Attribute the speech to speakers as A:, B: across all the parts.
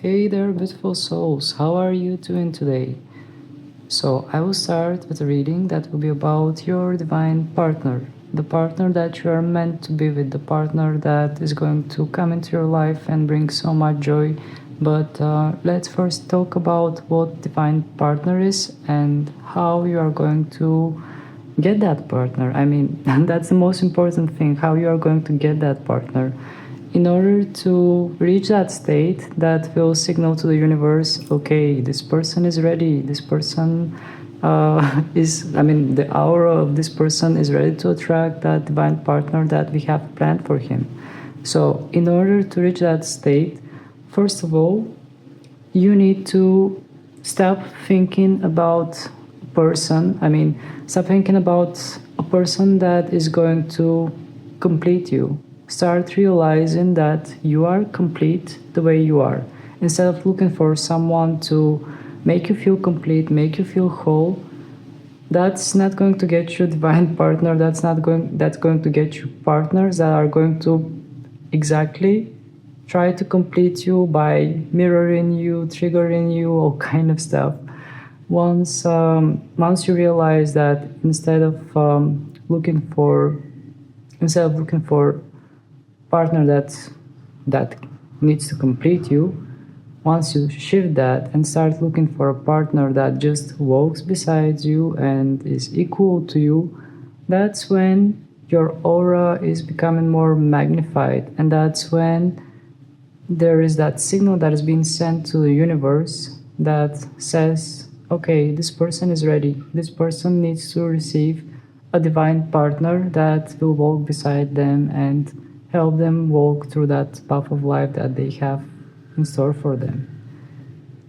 A: Hey there, beautiful souls. How are you doing today? So, I will start with a reading that will be about your divine partner, the partner that you are meant to be with, the partner that is going to come into your life and bring so much joy. But let's first talk about what divine partner is and how you are going to get that partner. I mean, that's the most important thing, how you are going to get that partner. In order to reach that state that will signal to the universe, okay, this person is ready, this person the aura of this person is ready to attract that divine partner that we have planned for him. So, in order to reach that state, first of all, you need to stop thinking about a person. Stop thinking about a person that is going to complete you. Start realizing that you are complete the way you are. Instead of looking for someone to make you feel complete, make you feel whole, that's not going to get you a divine partner. That's going to get you partners that are going to exactly try to complete you by mirroring you, triggering you, all kind of stuff. Once you realize that instead of looking for partner that needs to complete you, once you shift that and start looking for a partner that just walks beside you and is equal to you, that's when your aura is becoming more magnified, and that's when there is that signal that is being sent to the universe that says, okay, this person is ready. This person needs to receive a divine partner that will walk beside them and help them walk through that path of life that they have in store for them.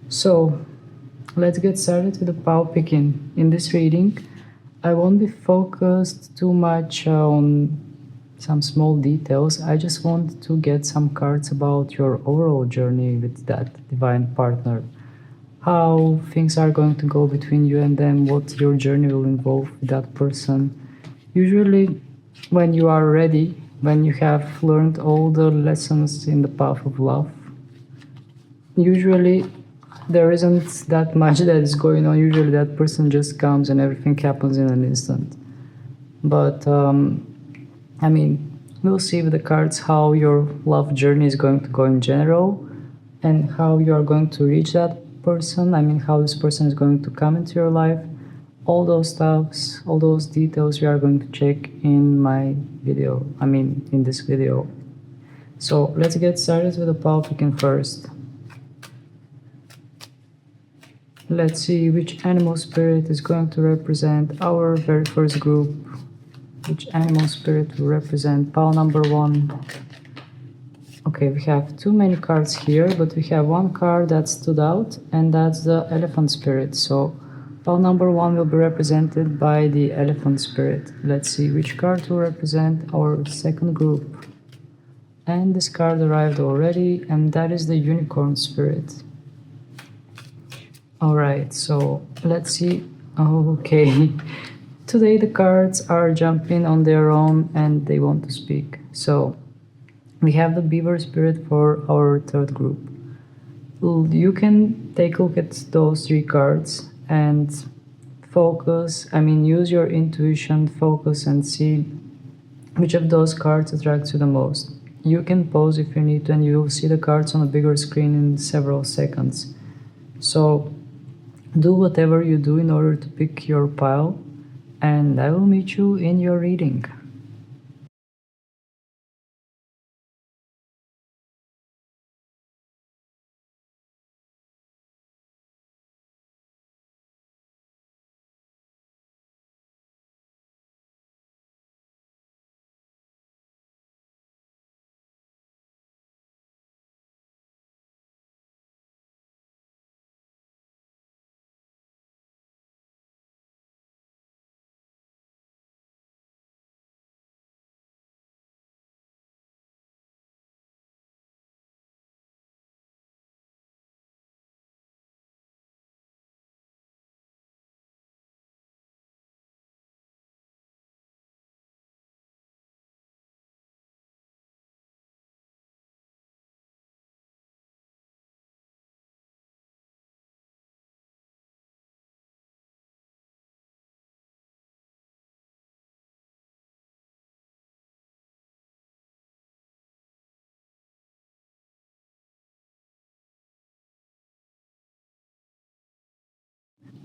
A: So, let's get started with the power picking. In this reading, I won't be focused too much on some small details. I just want to get some cards about your overall journey with that divine partner. How things are going to go between you and them, what your journey will involve with that person. Usually, when you are ready, when you have learned all the lessons in the path of love, usually there isn't that much that is going on. Usually, that person just comes and everything happens in an instant. But we'll see with the cards how your love journey is going to go in general and how you are going to reach that person. How this person is going to come into your life. All those stuffs, all those details we are going to check in my video. In this video. So let's get started with the power picking first. Let's see which animal spirit is going to represent our very first group. Which animal spirit will represent pile number 1? Okay, we have too many cards here, but we have one card that stood out, and that's the elephant spirit. So pile number 1 will be represented by the elephant spirit. Let's see which card will represent our second group. And this card arrived already, and that is the unicorn spirit. Alright, so let's see. Okay. Today the cards are jumping on their own and they want to speak. So we have the Beaver spirit for our third group. You can take a look at those 3 cards and use your intuition, focus, and see which of those cards attracts you the most. You can pause if you need to, and you will see the cards on a bigger screen in several seconds. So do whatever you do in order to pick your pile, and I will meet you in your reading.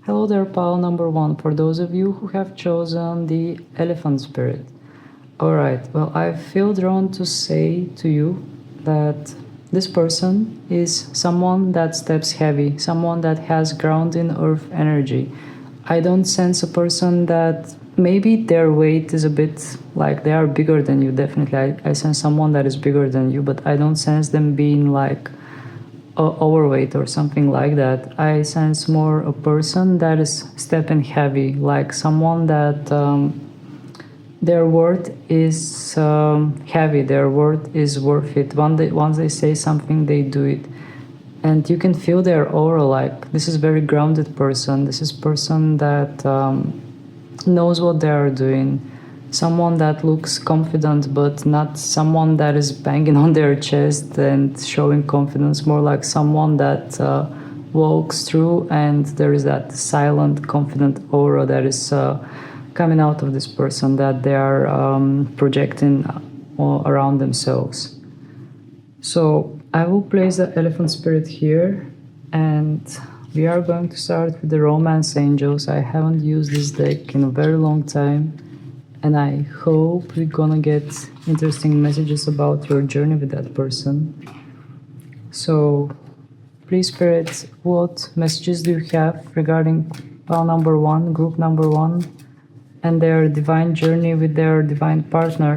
A: Hello there, pal number one, for those of you who have chosen the elephant spirit. Alright, well, I feel drawn to say to you that this person is someone that steps heavy, someone that has ground in earth energy. I don't sense a person that maybe their weight is a bit like they are bigger than you, definitely. I sense someone that is bigger than you, but I don't sense them being like overweight or something like that. I sense more a person that is stepping heavy, like someone that their word is heavy, their word is worth it. Once they say something, they do it. And you can feel their aura, like this is very grounded person. This is person that knows what they are doing. Someone that looks confident, but not someone that is banging on their chest and showing confidence, more like someone that walks through and there is that silent, confident aura that is coming out of this person that they are projecting around themselves. So I will place the elephant spirit here, and we are going to start with the romance angels. I haven't used this deck in a very long time, and I hope we're gonna get interesting messages about your journey with that person. So please, spirits, what messages do you have regarding pal number one, group number one, and their divine journey with their divine partner?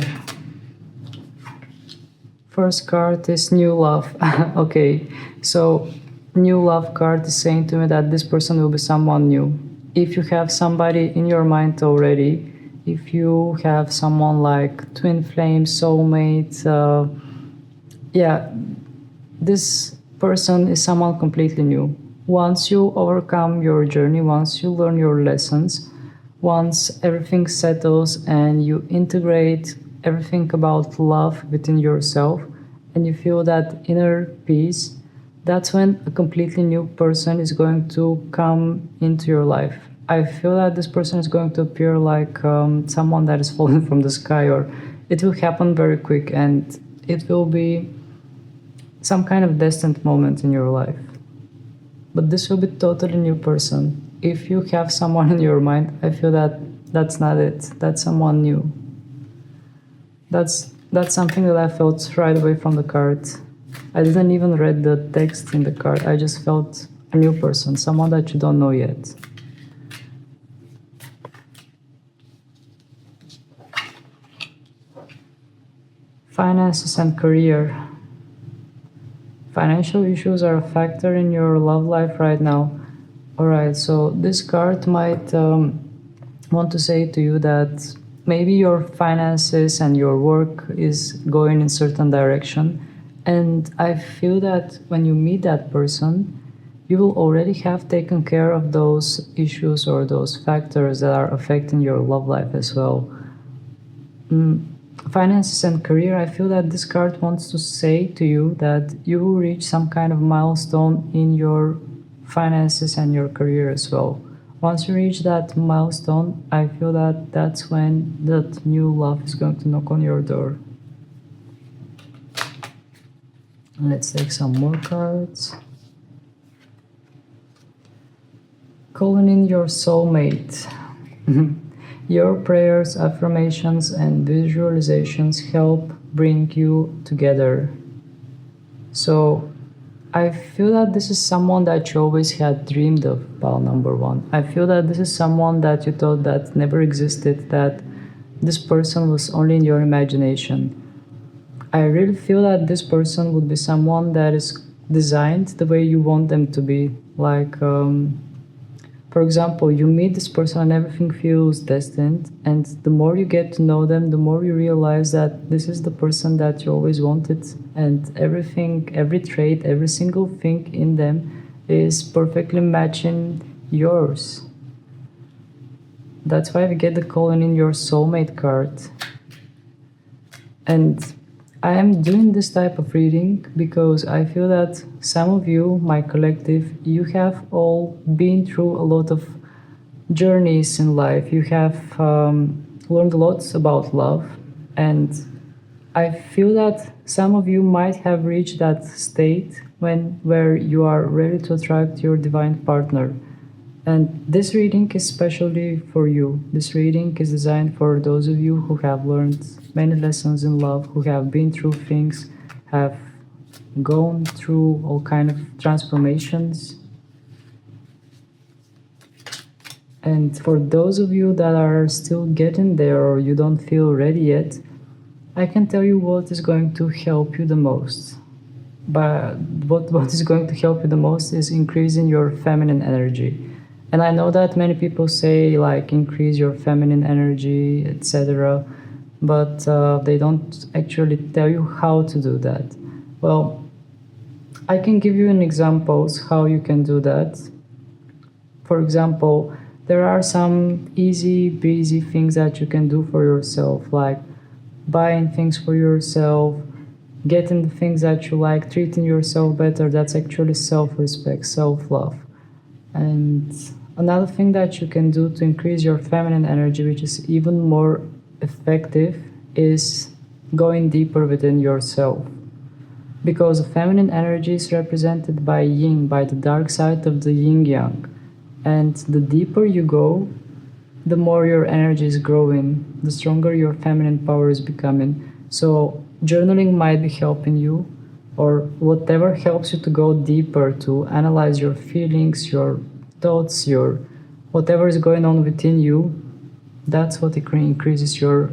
A: First card is new love. Okay, so new love card is saying to me that this person will be someone new. If you have somebody in your mind already, if you have someone like twin flame, soulmate, yeah, this person is someone completely new. Once you overcome your journey, once you learn your lessons, once everything settles and you integrate everything about love within yourself and you feel that inner peace, that's when a completely new person is going to come into your life. I feel that this person is going to appear like someone that is falling from the sky, or it will happen very quick and it will be some kind of destined moment in your life. But this will be totally new person. If you have someone in your mind, I feel that that's not it. That's someone new. That's something that I felt right away from the card. I didn't even read the text in the card. I just felt a new person, someone that you don't know yet. Finances and career. Financial issues are a factor in your love life right now. Alright, so this card might want to say to you that maybe your finances and your work is going in a certain direction, and I feel that when you meet that person, you will already have taken care of those issues or those factors that are affecting your love life as well. Finances and career, I feel that this card wants to say to you that you will reach some kind of milestone in your finances and your career as well. Once you reach that milestone, I feel that that's when that new love is going to knock on your door. Let's take some more cards. Calling in your soulmate. Your prayers, affirmations, and visualizations help bring you together. So I feel that this is someone that you always had dreamed of, pal number one. I feel that this is someone that you thought that never existed, that this person was only in your imagination. I really feel that this person would be someone that is designed the way you want them to be. Like, for example, you meet this person and everything feels destined, and the more you get to know them, the more you realize that this is the person that you always wanted, and everything, every trait, every single thing in them is perfectly matching yours. That's why we get the calling in your soulmate card. And I am doing this type of reading because I feel that some of you, my collective, you have all been through a lot of journeys in life. You have learned a lot about love, and I feel that some of you might have reached that state where you are ready to attract your divine partner. And this reading is specially for you. This reading is designed for those of you who have learned many lessons in love, who have been through things, have gone through all kind of transformations. And for those of you that are still getting there or you don't feel ready yet, I can tell you what is going to help you the most. But what is going to help you the most is increasing your feminine energy. And I know that many people say like increase your feminine energy, etc. But they don't actually tell you how to do that. Well, I can give you an examples how you can do that. For example, there are some easy breezy things that you can do for yourself, like buying things for yourself, getting the things that you like, treating yourself better. That's actually self-respect, self-love. And another thing that you can do to increase your feminine energy, which is even more effective, is going deeper within yourself. Because the feminine energy is represented by yin, by the dark side of the yin yang. And the deeper you go, the more your energy is growing, the stronger your feminine power is becoming. So journaling might be helping you, or whatever helps you to go deeper, to analyze your feelings, your thoughts, your whatever is going on within you. That's what increases your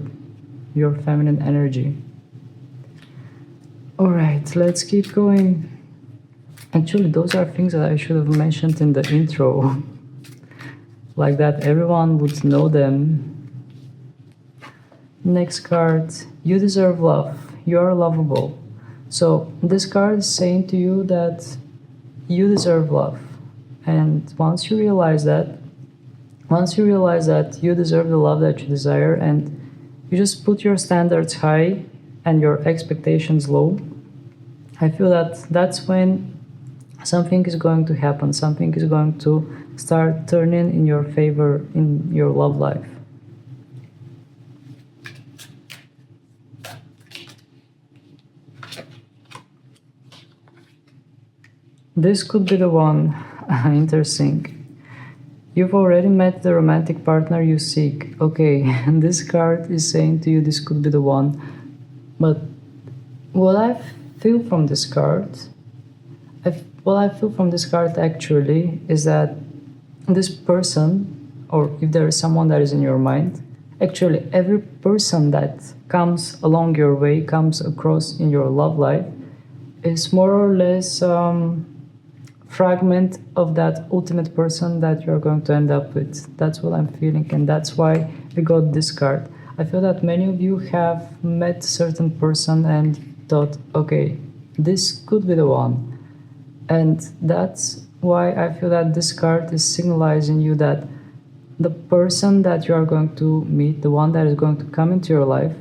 A: feminine energy. All right, let's keep going. Actually, those are things that I should have mentioned in the intro. Like that everyone would know them. Next card, you deserve love. You are lovable. So this card is saying to you that you deserve love. And once you realize that you deserve the love that you desire, and you just put your standards high and your expectations low, I feel that that's when something is going to happen. Something is going to start turning in your favor in your love life. This could be the one. Interesting. You've already met the romantic partner you seek. Okay, and this card is saying to you this could be the one. But what I feel from this card, actually is that this person, or if there is someone that is in your mind, actually every person that comes along your way, comes across in your love life, is more or less fragment of that ultimate person that you're going to end up with. That's what I'm feeling, and that's why I got this card. I feel that many of you have met a certain person and thought, okay, this could be the one. And that's why I feel that this card is signalizing you that the person that you are going to meet, the one that is going to come into your life,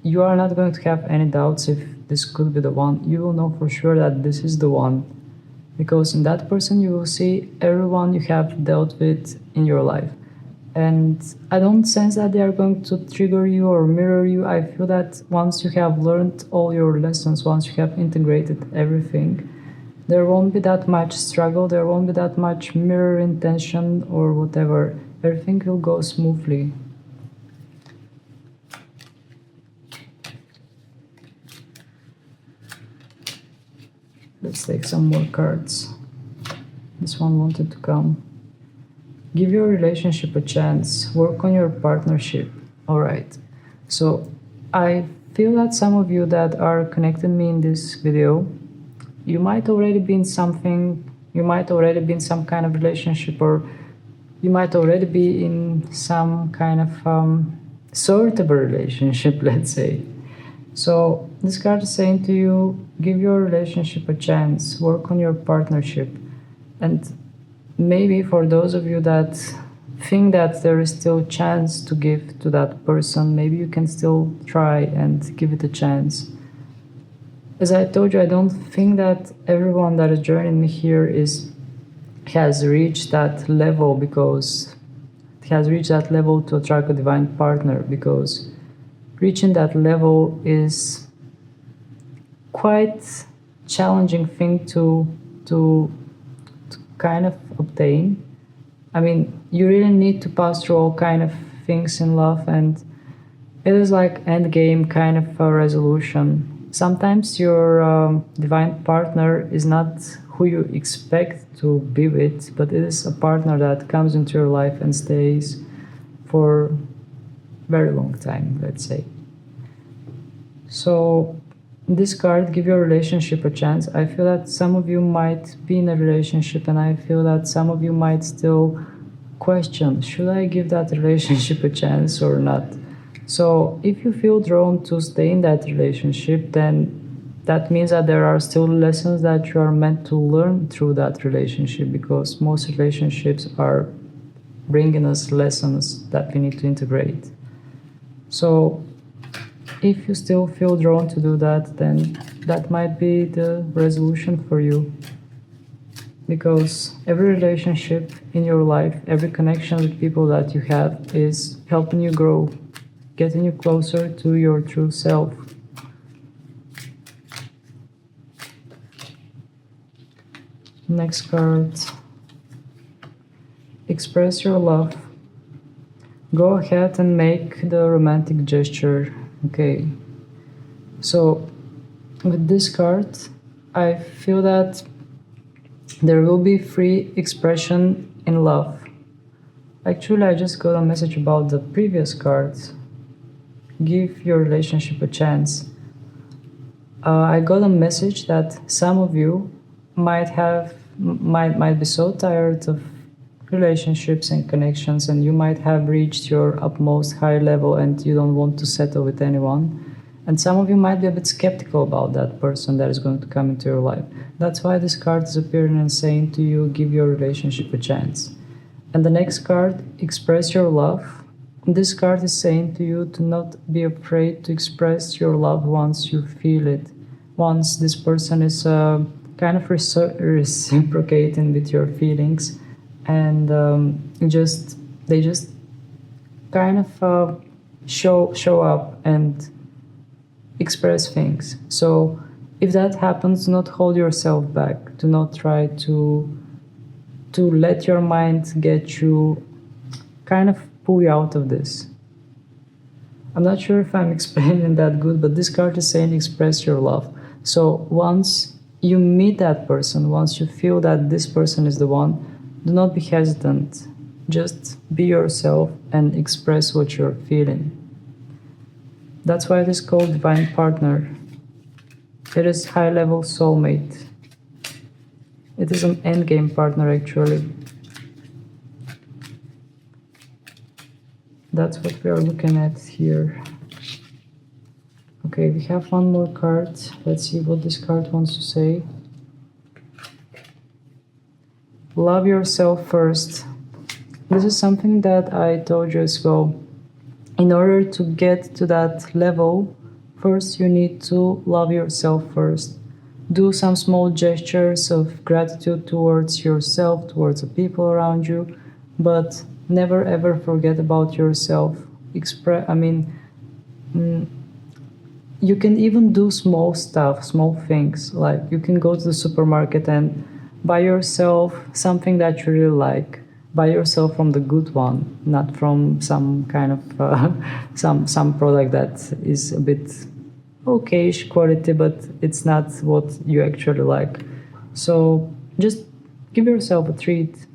A: you are not going to have any doubts if this could be the one. You will know for sure that this is the one. Because in that person you will see everyone you have dealt with in your life. And I don't sense that they are going to trigger you or mirror you. I feel that once you have learned all your lessons, once you have integrated everything, there won't be that much struggle, there won't be that much mirror intention or whatever. Everything will go smoothly. Let's take some more cards. This one wanted to come. Give your relationship a chance. Work on your partnership. All right. So I feel that some of you that are connecting me in this video, you might already be in something, you might already be in some kind of relationship, or you might already be in some kind of sort of a relationship, let's say. So this card is saying to you, give your relationship a chance, work on your partnership. And maybe for those of you that think that there is still a chance to give to that person, maybe you can still try and give it a chance. As I told you, I don't think that everyone that is joining me here has reached that level, because has reached that level to attract a divine partner, because reaching that level is quite challenging thing to kind of obtain. I mean, you really need to pass through all kind of things in love, and it is like end game kind of a resolution. Sometimes your divine partner is not who you expect to be with, but it is a partner that comes into your life and stays for very long time, let's say. So this card, give your relationship a chance. I feel that some of you might be in a relationship, and I feel that some of you might still question, should I give that relationship a chance or not? So if you feel drawn to stay in that relationship, then that means that there are still lessons that you are meant to learn through that relationship, because most relationships are bringing us lessons that we need to integrate. So if you still feel drawn to do that, then that might be the resolution for you. Because every relationship in your life, every connection with people that you have is helping you grow, getting you closer to your true self. Next card. Express your love. Go ahead and make the romantic gesture. Okay. So with this card, I feel that there will be free expression in love. Actually, I just got a message about the previous cards. Give your relationship a chance. I got a message that some of you might be so tired of relationships and connections, and you might have reached your utmost high level and you don't want to settle with anyone. And some of you might be a bit skeptical about that person that is going to come into your life. That's why this card is appearing and saying to you, give your relationship a chance. And the next card, express your love. This card is saying to you to not be afraid to express your love once you feel it. Once this person is kind of reciprocating with your feelings, and they just kind of show up and express things. So if that happens, do not hold yourself back. Do not try to let your mind get you, kind of pull you out of this. I'm not sure if I'm explaining that good, but this card is saying express your love. So once you meet that person, once you feel that this person is the one, do not be hesitant. Just be yourself and express what you're feeling. That's why it is called divine partner. It is high-level soulmate. It is an endgame partner, actually. That's what we are looking at here. Okay, we have one more card. Let's see what this card wants to say. Love yourself first. This is something that I told you as well. In order to get to that level, first you need to love yourself first. Do some small gestures of gratitude towards yourself, towards the people around you, but never ever forget about yourself. You can even do small stuff, small things, like you can go to the supermarket and buy yourself something that you really like. Buy yourself from the good one, not from some kind of some product that is a bit okayish quality, but it's not what you actually like. So just give yourself a treat.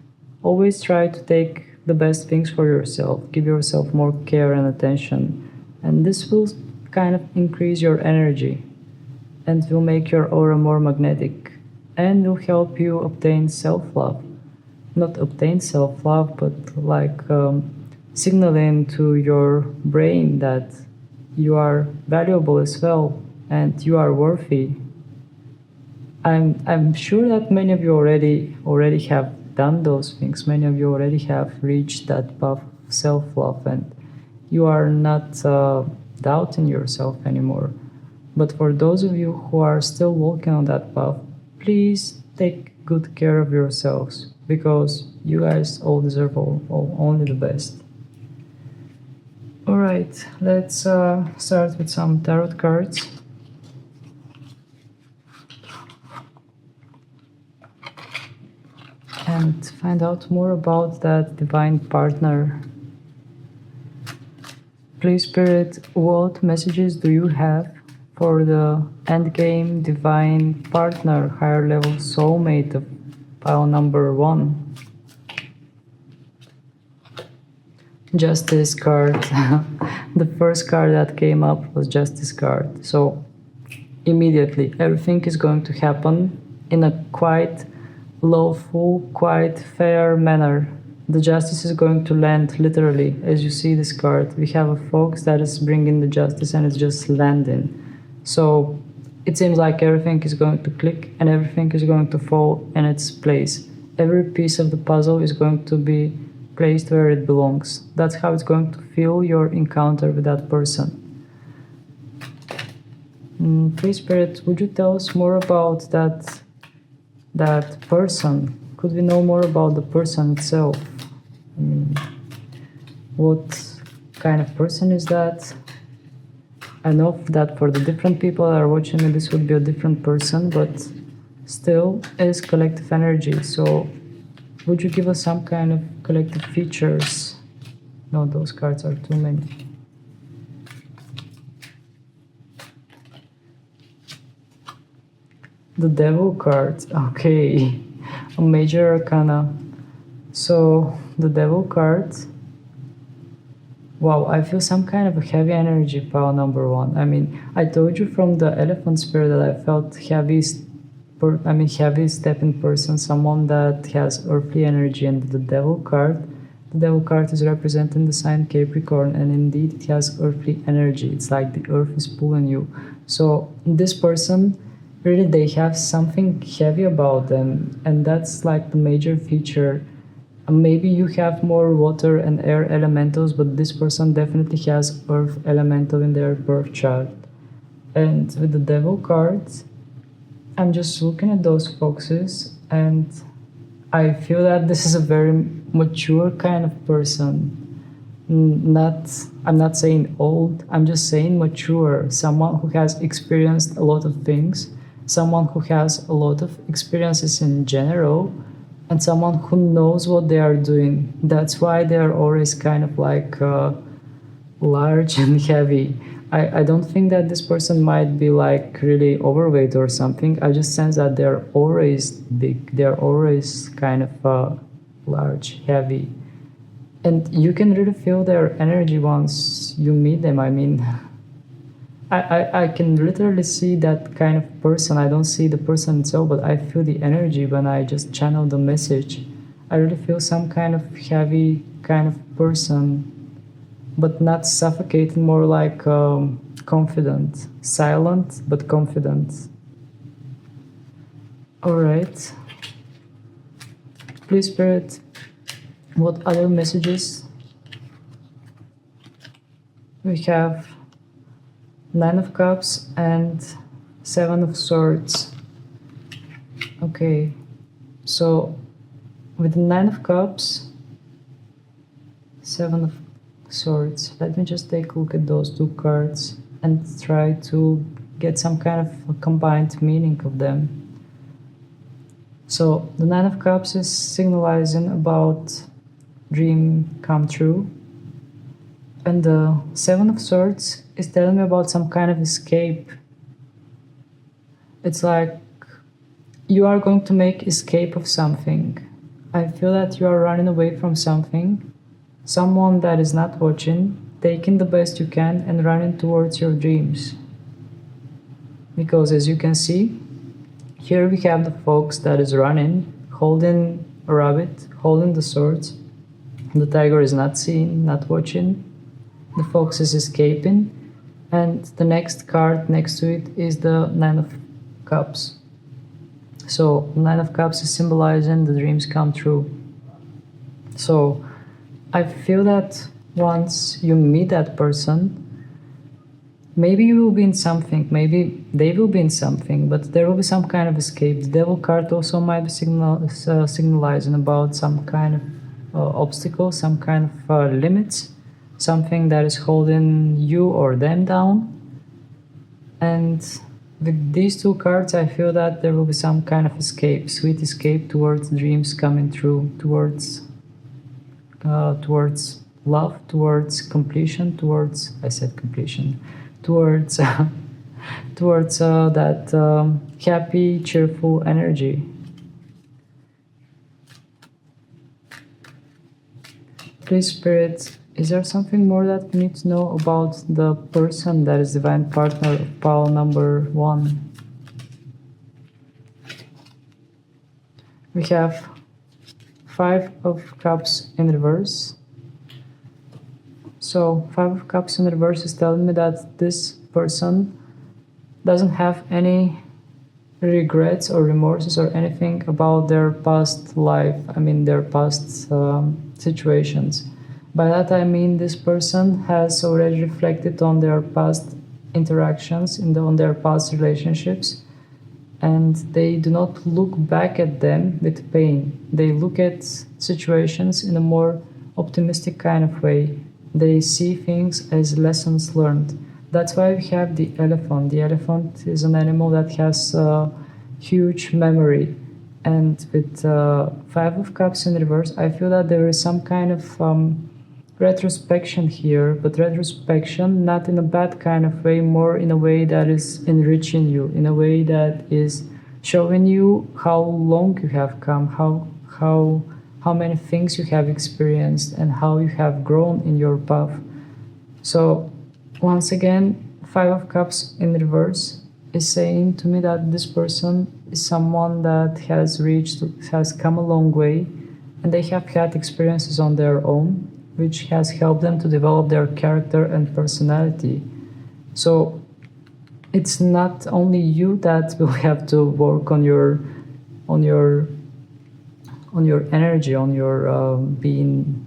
A: Always try to take the best things for yourself. Give yourself more care and attention, and this will kind of increase your energy and will make your aura more magnetic and will help you obtain self-love. Not obtain self-love, but like signaling to your brain that you are valuable as well and you are worthy. I'm sure that many of you already have done those things. Many of you already have reached that path of self-love, and you are not doubting yourself anymore. But for those of you who are still walking on that path, please take good care of yourselves, because you guys all deserve only the best. Alright, let's start with some tarot cards. And and find out more about that divine partner. Please, Spirit, what messages do you have for the endgame divine partner, higher level soulmate of pile number 1? Justice card. The first card that came up was Justice card. So immediately everything is going to happen in a quite lawful, quite fair manner. The justice is going to land literally. As you see this card, we have a fox that is bringing the justice and it's just landing. So it seems like everything is going to click and everything is going to fall in its place. Every piece of the puzzle is going to be placed where it belongs. That's how it's going to feel, your encounter with that person. Free Spirit, would you tell us more about that person? Could we know more about the person itself? What kind of person is that? I know that for the different people that are watching me, this would be a different person, but still it is collective energy. So would you give us some kind of collective features? No, those cards are too many. The Devil card, okay, a major arcana. So the Devil card, wow, I feel some kind of a heavy energy, pile number 1. I mean, I told you from the Elephant Spirit that I felt heavy stepping person, someone that has earthly energy, and the Devil card is representing the sign Capricorn, and indeed it has earthly energy. It's like the earth is pulling you. So this person, really, they have something heavy about them, and that's like the major feature. Maybe you have more water and air elementals, but this person definitely has earth elemental in their birth chart. And with the Devil cards, I'm just looking at those foxes, and I feel that this is a very mature kind of person. I'm not saying old, I'm just saying mature. Someone who has experienced a lot of things, someone who has a lot of experiences in general, and someone who knows what they are doing. That's why they are always kind of like large and heavy. I don't think that this person might be like really overweight or something. I just sense that they're always big. They're always kind of large, heavy. And you can really feel their energy once you meet them. I mean, I can literally see that kind of person. I don't see the person itself, but I feel the energy when I just channel the message. I really feel some kind of heavy kind of person, but not suffocating, more like confident. Silent, but confident. Alright. Please, Spirit, what other messages? We have 9 of Cups and 7 of Swords. Okay, so with the 9 of Cups, 7 of Swords, let me just take a look at those 2 cards and try to get some kind of a combined meaning of them. So the 9 of Cups is signalizing about dream come true, and the 7 of Swords is telling me about some kind of escape. It's like you are going to make escape of something. I feel that you are running away from something, someone that is not watching, taking the best you can and running towards your dreams. Because as you can see, here we have the fox that is running, holding a rabbit, holding the swords. The tiger is not seeing, not watching. The fox is escaping. And the next card next to it is the 9 of Cups. So 9 of Cups is symbolizing the dreams come true. So I feel that once you meet that person, maybe you will be in something, maybe they will be in something, but there will be some kind of escape. The Devil card also might be signalizing about some kind of obstacle, some kind of limits, something that is holding you or them down. And With these two cards, I feel that there will be some kind of escape, sweet escape towards dreams coming true, towards love, towards completion, towards I said completion, towards towards that happy, cheerful energy. Please, Spirit, is there something more that we need to know about the person that is divine partner of pile number 1? We have 5 of Cups in reverse. So 5 of Cups in reverse is telling me that this person doesn't have any regrets or remorses or anything about their past life, their past situations. By that I mean this person has already reflected on their past interactions, on their past relationships, and they do not look back at them with pain. They look at situations in a more optimistic kind of way. They see things as lessons learned. That's why we have the elephant. The elephant is an animal that has a huge memory. And with 5 of Cups in reverse, I feel that there is some kind of retrospection here, but retrospection not in a bad kind of way, more in a way that is enriching you, in a way that is showing you how long you have come, how many things you have experienced, and how you have grown in your path. So once again, 5 of Cups in reverse is saying to me that this person is someone that has come a long way, and they have had experiences on their own, which has helped them to develop their character and personality. So it's not only you that will have to work on your energy, on your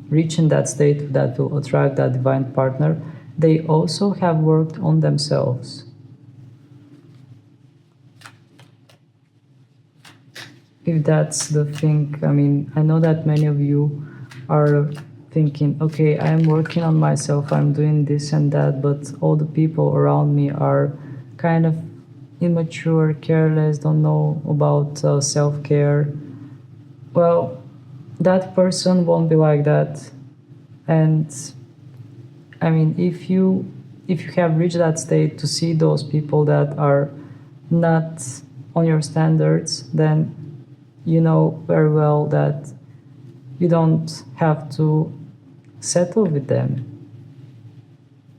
A: reaching that state that will attract that divine partner. They also have worked on themselves. If that's the thing, I know that many of you are thinking, okay, I'm working on myself, I'm doing this and that, but all the people around me are kind of immature, careless, don't know about self-care. Well, that person won't be like that. And if you have reached that state to see those people that are not on your standards, then you know very well that you don't have to settle with them,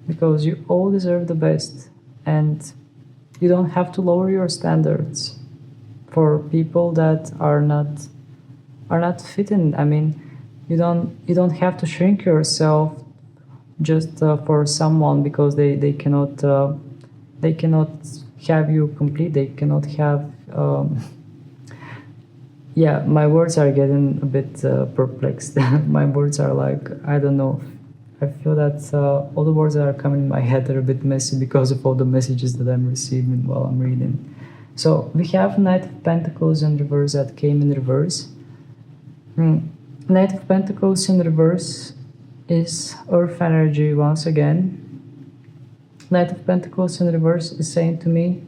A: because you all deserve the best, and you don't have to lower your standards for people that are not fitting. You don't have to shrink yourself just for someone because they cannot have you complete. They cannot have. Yeah, my words are getting a bit perplexed. My words are like, I don't know. I feel that all the words that are coming in my head are a bit messy because of all the messages that I'm receiving while I'm reading. So we have Knight of Pentacles in reverse that came in reverse. Knight of Pentacles in reverse is Earth energy once again. Knight of Pentacles in reverse is saying to me,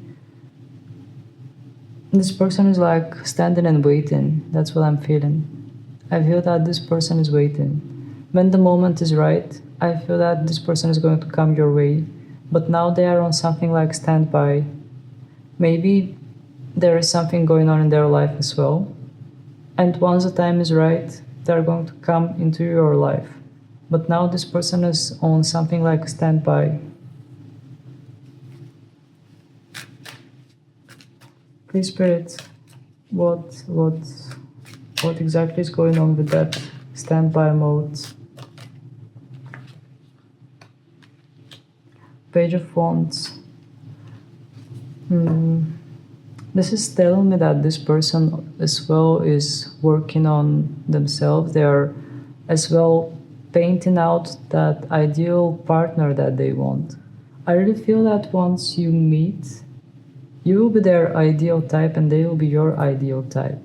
A: this person is like standing and waiting. That's what I'm feeling. I feel that this person is waiting. When the moment is right, I feel that this person is going to come your way. But now they are on something like standby. Maybe there is something going on in their life as well. And once the time is right, they're going to come into your life. But now this person is on something like standby. Please, Spirit, what exactly is going on with that standby mode? Page of Wands. This is telling me that this person as well is working on themselves. They are as well painting out that ideal partner that they want. I really feel that once you meet, you will be their ideal type and they will be your ideal type.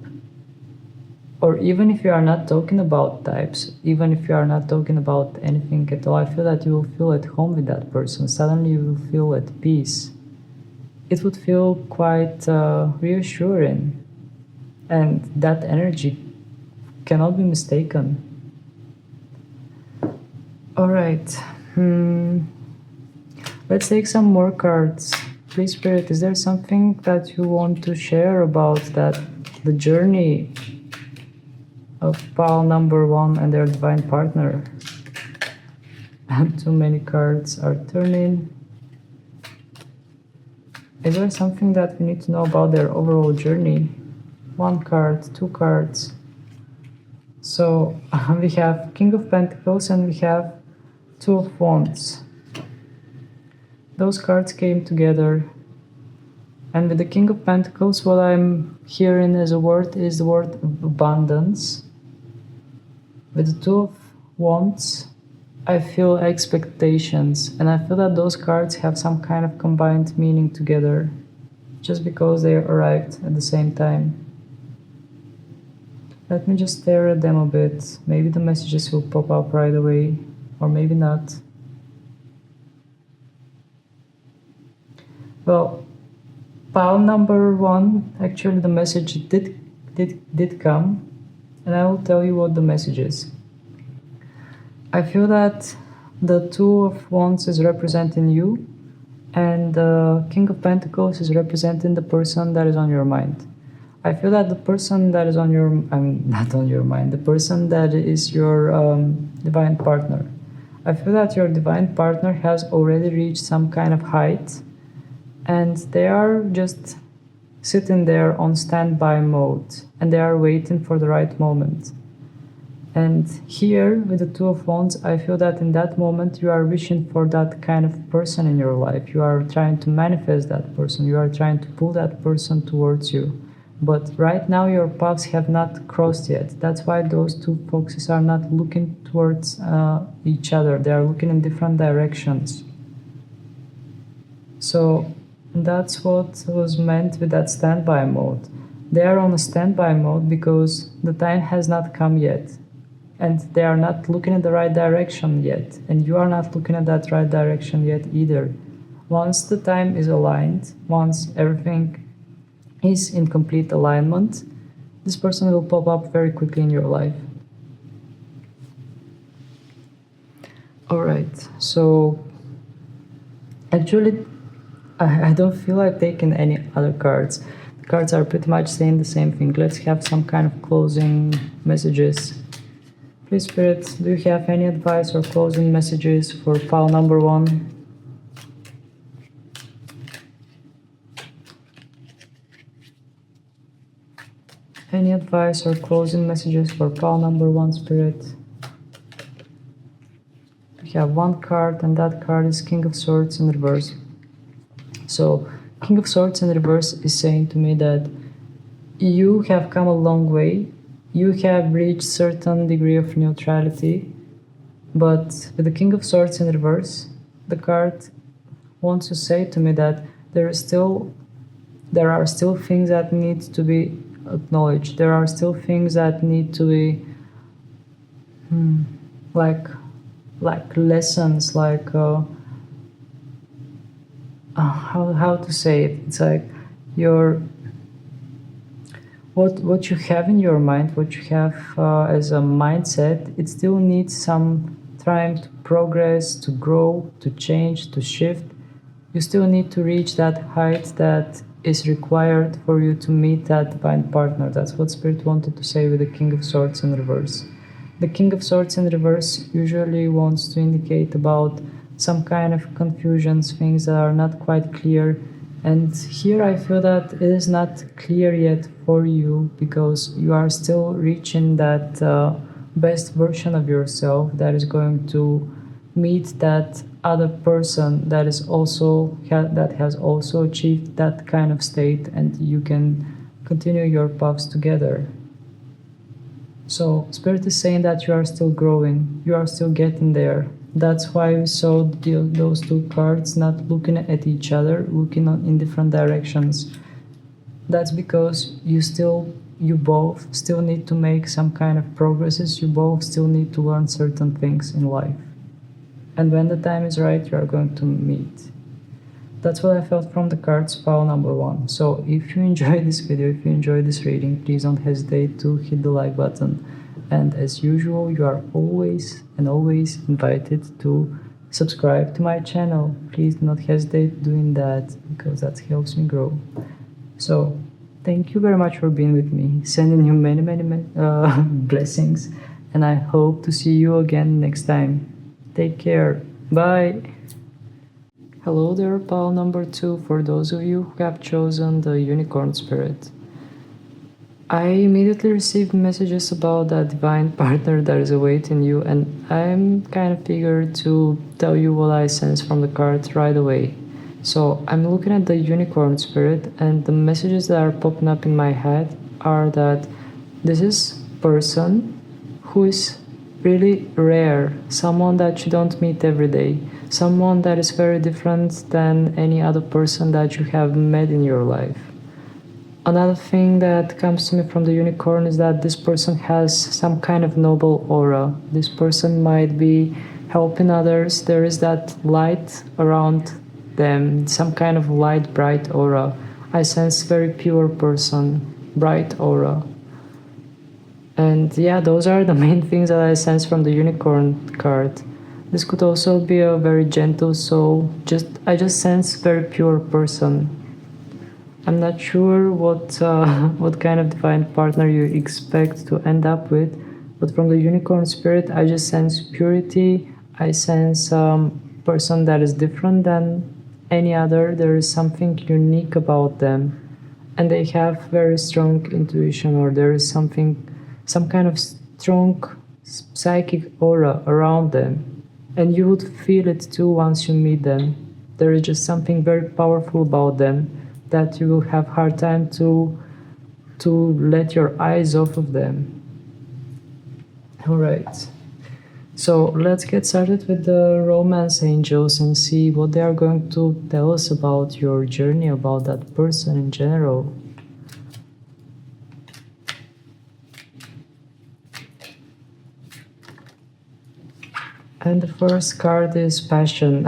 A: Or even if you are not talking about types, even if you are not talking about anything at all, I feel that you will feel at home with that person. Suddenly you will feel at peace. it would feel quite reassuring, and that energy cannot be mistaken. All right. Let's take some more cards. Please, Spirit, is there something that you want to share about that, the journey of pile number 1 and their divine partner? Too many cards are turning. Is there something that we need to know about their overall journey? 1 card, 2 cards. So we have King of Pentacles and we have 2 of Wands. Those cards came together, and with the King of Pentacles, what I'm hearing as a word is the word abundance. With the 2 of Wands, I feel expectations, and I feel that those cards have some kind of combined meaning together, just because they arrived at the same time. Let me just stare at them a bit. Maybe the messages will pop up right away, or maybe not. Well, pile number 1, actually the message did come, and I will tell you what the message is. I feel that the 2 of Wands is representing you, and the King of Pentacles is representing the person that is on your mind. I feel that the person that is on your, not on your mind, the person that is your divine partner. I feel that your divine partner has already reached some kind of height, and they are just sitting there on standby mode, and they are waiting for the right moment. And here, with the 2 of Wands, I feel that in that moment you are wishing for that kind of person in your life. You are trying to manifest that person. You are trying to pull that person towards you. But right now your paths have not crossed yet. That's why those 2 foxes are not looking towards each other. They are looking in different directions. So that's what was meant with that standby mode. They are on a standby mode because the time has not come yet. And they are not looking in the right direction yet. And you are not looking at that right direction yet either. Once the time is aligned, once everything is in complete alignment, this person will pop up very quickly in your life. Alright, so actually I don't feel like taking any other cards. The cards are pretty much saying the same thing. Let's have some kind of closing messages. Please, Spirit, do you have any advice or closing messages for pile number 1? Any advice or closing messages for pile number 1, Spirit? We have 1 card, and that card is King of Swords in reverse. So, King of Swords in reverse is saying to me that you have come a long way. You have reached certain degree of neutrality, but with the King of Swords in reverse, the card wants to say to me that there are still things that need to be acknowledged. There are still things that need to be like lessons, like how to say it. It's like your what you have in your mind, what you have as a mindset, it still needs some time to progress, to grow, to change, to shift. You still need to reach that height that is required for you to meet that divine partner. That's what Spirit wanted to say with the King of Swords in reverse. The King of Swords in reverse usually wants to indicate about some kind of confusions, things that are not quite clear. And here I feel that it is not clear yet for you because you are still reaching that best version of yourself that is going to meet that other person that is also that has also achieved that kind of state, and you can continue your paths together. So Spirit is saying that you are still growing, you are still getting there. That's why we saw those 2 cards not looking at each other, looking in different directions. That's because you both still need to make some kind of progresses, you both still need to learn certain things in life. And when the time is right, you are going to meet. That's what I felt from the cards pile number 1. So if you enjoyed this video, if you enjoyed this reading, please don't hesitate to hit the like button. And as usual, you are always invited to subscribe to my channel. Please do not hesitate doing that, because that helps me grow. So thank you very much for being with me, sending you many blessings, and I hope to see you again next time. Take care. Bye. Hello there, pile number 2, for those of you who have chosen the unicorn spirit. I immediately received messages about that divine partner that is awaiting you, and I'm kind of eager to tell you what I sense from the cards right away. So I'm looking at the unicorn spirit, and the messages that are popping up in my head are that this is person who is really rare, someone that you don't meet every day, someone that is very different than any other person that you have met in your life. Another thing that comes to me from the unicorn is that this person has some kind of noble aura. This person might be helping others. There is that light around them, some kind of light, bright aura. I sense very pure person, bright aura. And yeah, those are the main things that I sense from the unicorn card. This could also be a very gentle soul. I just sense very pure person. I'm not sure what kind of divine partner you expect to end up with, but from the unicorn spirit, I just sense purity. I sense person that is different than any other. There is something unique about them, and they have very strong intuition, or there is some kind of strong psychic aura around them, and you would feel it too once you meet them. There is just something very powerful about them that you will have hard time to let your eyes off of them. Alright, so let's get started with the romance angels and see what they are going to tell us about your journey, about that person in general. And the first card is passion.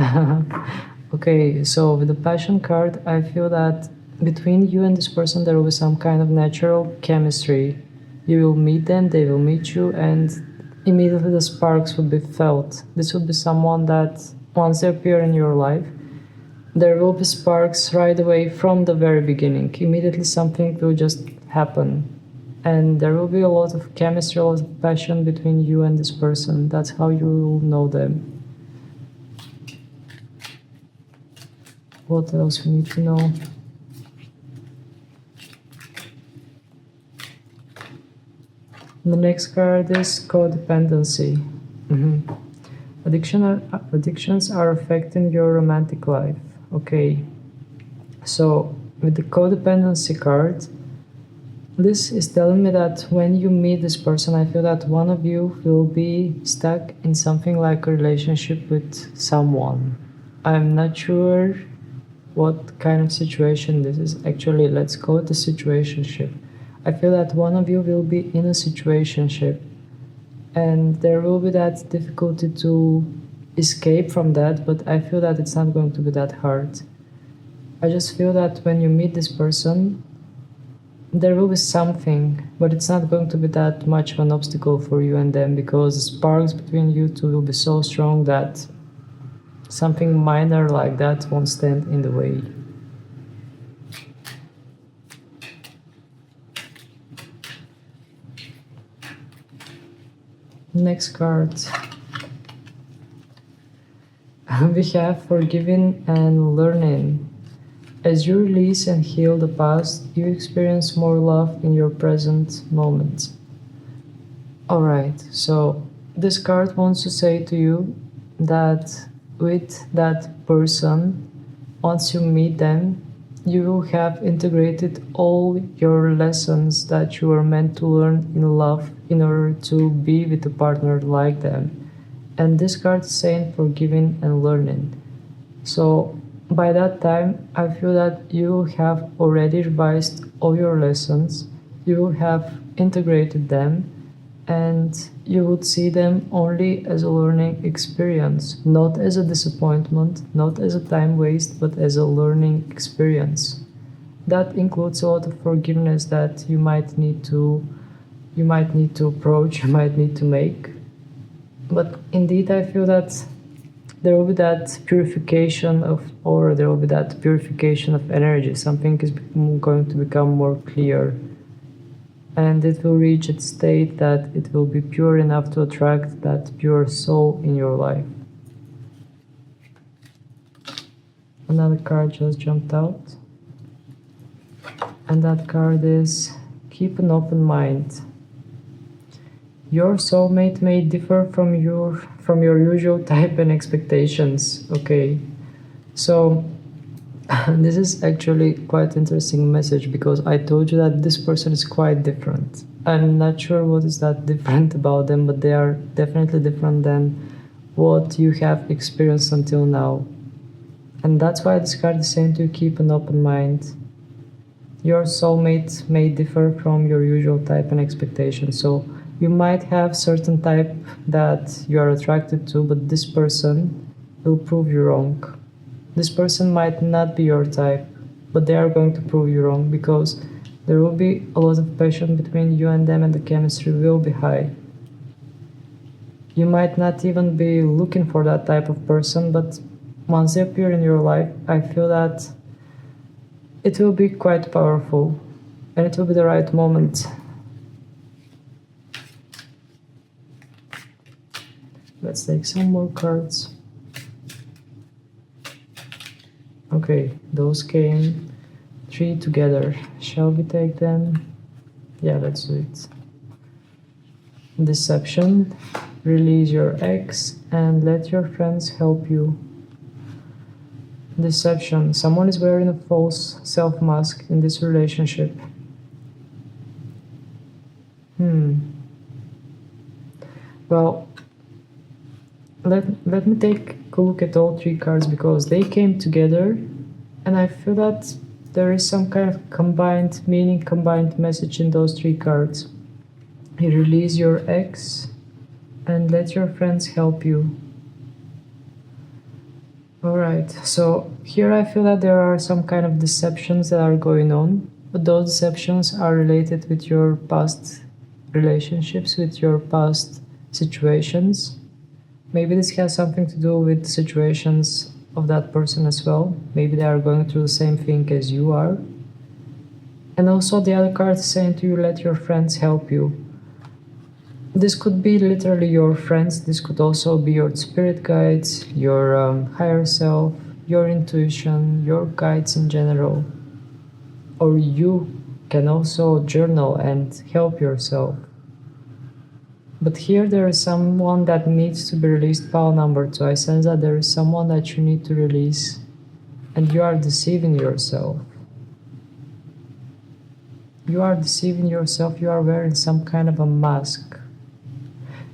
A: Okay, so with the passion card, I feel that between you and this person there will be some kind of natural chemistry. You will meet them, they will meet you, and immediately the sparks will be felt. This will be someone that once they appear in your life, there will be sparks right away from the very beginning. Immediately something will just happen. And there will be a lot of chemistry, a lot of passion between you and this person. That's how you will know them. What else we need to know? The next card is codependency. Addictions are affecting your romantic life. Okay, so with the codependency card, this is telling me that when you meet this person, I feel that one of you will be stuck in something like a relationship with someone. I'm not sure what kind of situation this is. Actually, let's call it a situationship. I feel that one of you will be in a situationship, and there will be that difficulty to escape from that, but I feel that it's not going to be that hard. I just feel that when you meet this person, there will be something, but it's not going to be that much of an obstacle for you and them, because the sparks between you two will be so strong that something minor like that won't stand in the way. Next card. We have forgiving and learning. As you release and heal the past, you experience more love in your present moment. Alright, so this card wants to say to you that with that person, once you meet them, you will have integrated all your lessons that you were meant to learn in love in order to be with a partner like them. And this card is saying forgiving and learning. So by that time, I feel that you have already revised all your lessons, you have integrated them, and you would see them only as a learning experience, not as a disappointment, not as a time waste, but as a learning experience. That includes a lot of forgiveness that you might need to approach, you might need to make. But indeed, I feel that there will be that purification of aura, there will be that purification of energy. Something is going to become more clear, and it will reach its state that it will be pure enough to attract that pure soul in your life. Another card just jumped out, and that card is keep an open mind. Your soulmate may differ from your usual type and expectations. Okay, so this is actually quite interesting message, because I told you that this person is quite different. I'm not sure what is that different about them, but they are definitely different than what you have experienced until now. And that's why this card is saying to keep an open mind. Your soulmate may differ from your usual type and expectations. So you might have certain type that you are attracted to, but this person will prove you wrong. This person might not be your type, but they are going to prove you wrong, because there will be a lot of passion between you and them, and the chemistry will be high. You might not even be looking for that type of person, but once they appear in your life, I feel that it will be quite powerful, and it will be the right moment. Let's take some more cards. Okay, those came 3 together. Shall we take them? Yeah, let's do it. Deception. Release your ex and let your friends help you. Deception. Someone is wearing a false self-mask in this relationship. Well, let me take a look at all 3 cards, because they came together, and I feel that there is some kind of combined meaning, combined message in those 3 cards. You release your ex and let your friends help you. Alright, so here I feel that there are some kind of deceptions that are going on, but those deceptions are related with your past relationships, with your past situations. Maybe this has something to do with situations of that person as well. Maybe they are going through the same thing as you are. And also the other card is saying to you, let your friends help you. This could be literally your friends. This could also be your spirit guides, your higher self, your intuition, your guides in general. Or you can also journal and help yourself. But here there is someone that needs to be released, pile number 2. I sense that there is someone that you need to release, and you are deceiving yourself. You are deceiving yourself, you are wearing some kind of a mask.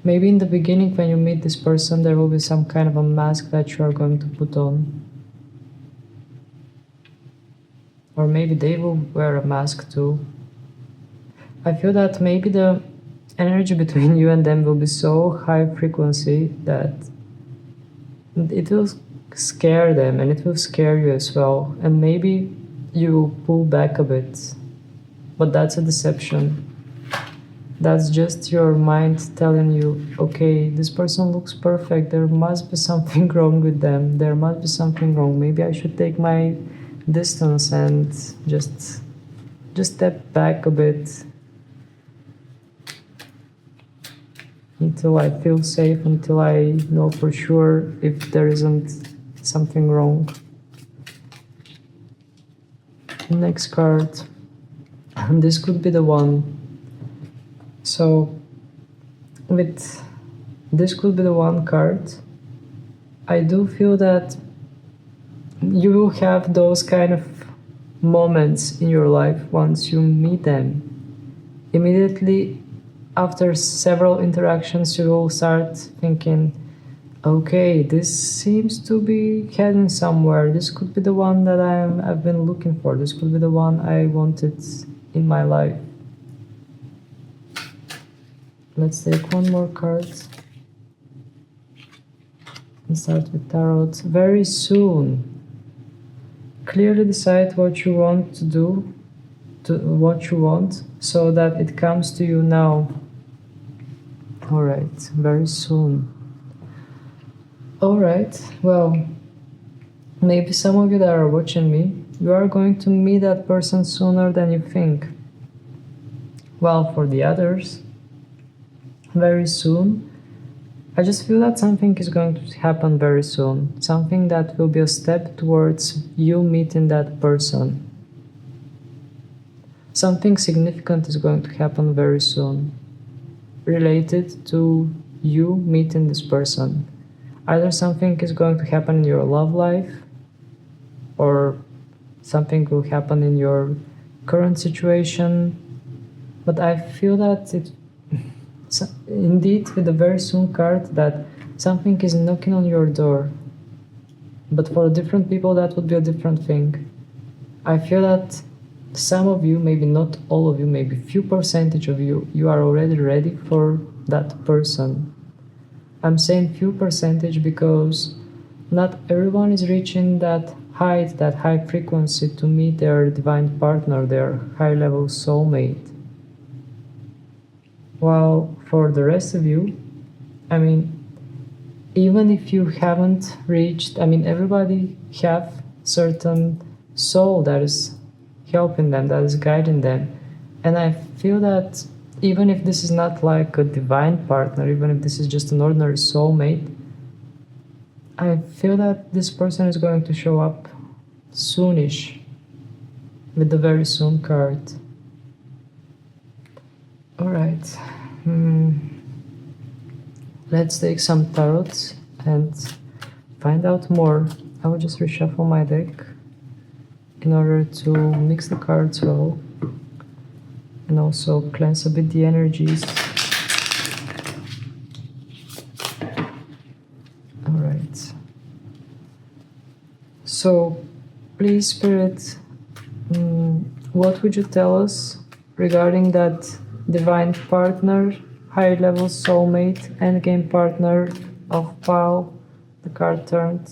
A: Maybe in the beginning when you meet this person, there will be some kind of a mask that you are going to put on. Or maybe they will wear a mask too. I feel that maybe the energy between you and them will be so high frequency that it will scare them, and it will scare you as well, and maybe you will pull back a bit. But that's a deception. That's just your mind telling you, okay, this person looks perfect, there must be something wrong with them, there must be something wrong, maybe I should take my distance and just step back a bit until I feel safe, until I know for sure if there isn't something wrong. Next card, and this could be the one. So with this could be the one card, I do feel that you will have those kind of moments in your life once you meet them. Immediately after several interactions, you will start thinking, okay, this seems to be heading somewhere. This could be the one that I've been looking for. This could be the one I wanted in my life. Let's take one more card and start with tarot. Very soon. Clearly decide what you want to do, what you want, so that it comes to you now. Alright, very soon. Alright, well, maybe some of you that are watching me, you are going to meet that person sooner than you think. Well, for the others, very soon. I just feel that something is going to happen very soon. Something that will be a step towards you meeting that person. Something significant is going to happen very soon, related to you meeting this person. Either something is going to happen in your love life, or something will happen in your current situation. But I feel that indeed, with the very soon card, that something is knocking on your door. But for different people, that would be a different thing. I feel that some of you, maybe not all of you, maybe few percentage of you, you are already ready for that person. I'm saying few percentage because not everyone is reaching that height, that high frequency to meet their divine partner, their high-level soulmate. While for the rest of you, I mean, even if you haven't reached, I mean, everybody have certain soul that is helping them, that is guiding them. And I feel that even if this is not like a divine partner, even if this is just an ordinary soulmate, I feel that this person is going to show up soonish with the very soon card. Alright, let's take some tarots and find out more. I will just reshuffle my deck in order to mix the cards well and also cleanse a bit the energies. Alright. So, please, Spirit, what would you tell us regarding that divine partner, high-level soulmate, endgame partner of Pal? The card turned.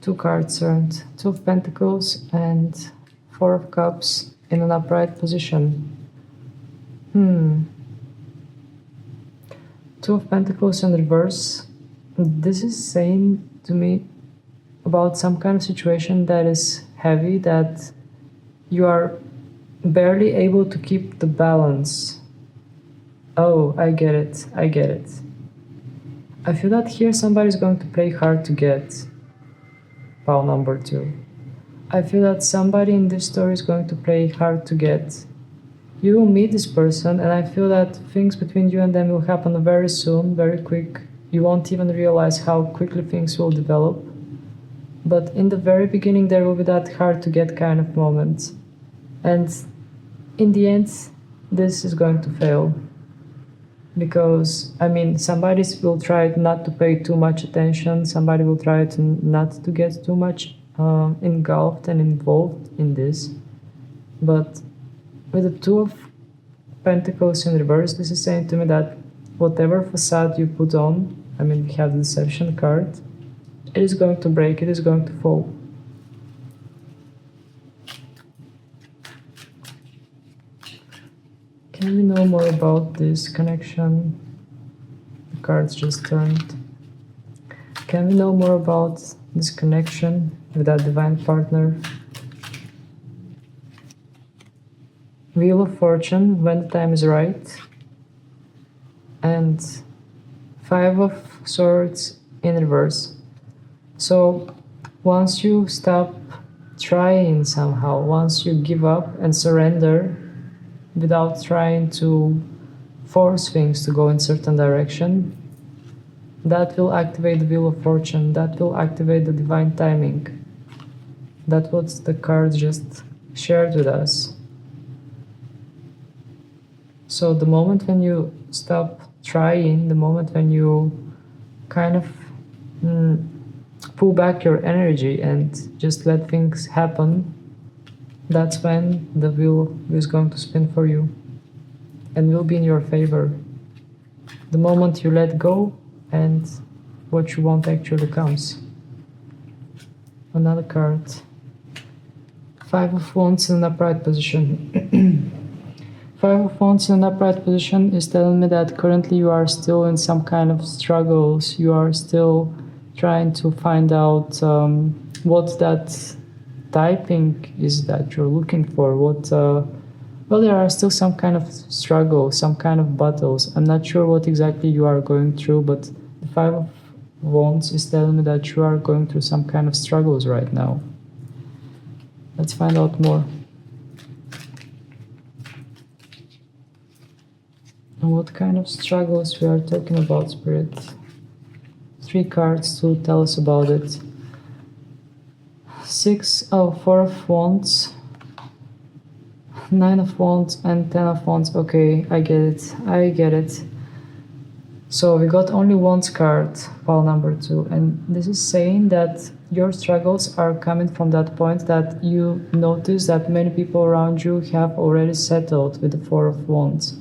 A: 2 cards turned. 2 of Pentacles and 4 of Cups in an upright position. 2 of Pentacles in reverse. This is saying to me about some kind of situation that is heavy, that you are barely able to keep the balance. Oh, I get it. I get it. I feel that here somebody is going to play hard to get. Pile number 2. I feel that somebody in this story is going to play hard to get. You will meet this person, and I feel that things between you and them will happen very soon, very quick. You won't even realize how quickly things will develop. But in the very beginning, there will be that hard to get kind of moment. And in the end, this is going to fail. Because, I mean, somebody will try not to pay too much attention, somebody will try to not to get too much engulfed and involved in this. But with the 2 of Pentacles in reverse, this is saying to me that whatever facade you put on, I mean, we have the Deception card, it is going to break, it is going to fall. Can we know more about this connection? The cards just turned. Can we know more about this connection with that divine partner? Wheel of Fortune, when the time is right. And 5 of Swords in reverse. So once you stop trying somehow, once you give up and surrender without trying to force things to go in certain direction, that will activate the Wheel of Fortune, that will activate the divine timing. That's what the cards just shared with us. So the moment when you stop trying, the moment when you kind of pull back your energy and just let things happen, that's when the wheel is going to spin for you. and will be in your favor. The moment you let go and what you want actually comes. Another card. Five of Wands in an upright position. Five of Wands in an upright position is telling me that currently you are still in some kind of struggles. You are still trying to find out what that typing is that you're looking for. Well, there are still some kind of struggle, some kind of battles. I'm not sure what exactly you are going through, but the Five of Wands is telling me that you are going through some kind of struggles right now. Let's find out more. And what kind of struggles we are talking about, Spirit? 3 cards to tell us about it. 4 of Wands, 9 of Wands, and 10 of Wands. Okay, I get it. So we got only Wands card, pile number 2, and this is saying that your struggles are coming from that point that you notice that many people around you have already settled with the 4 of Wands.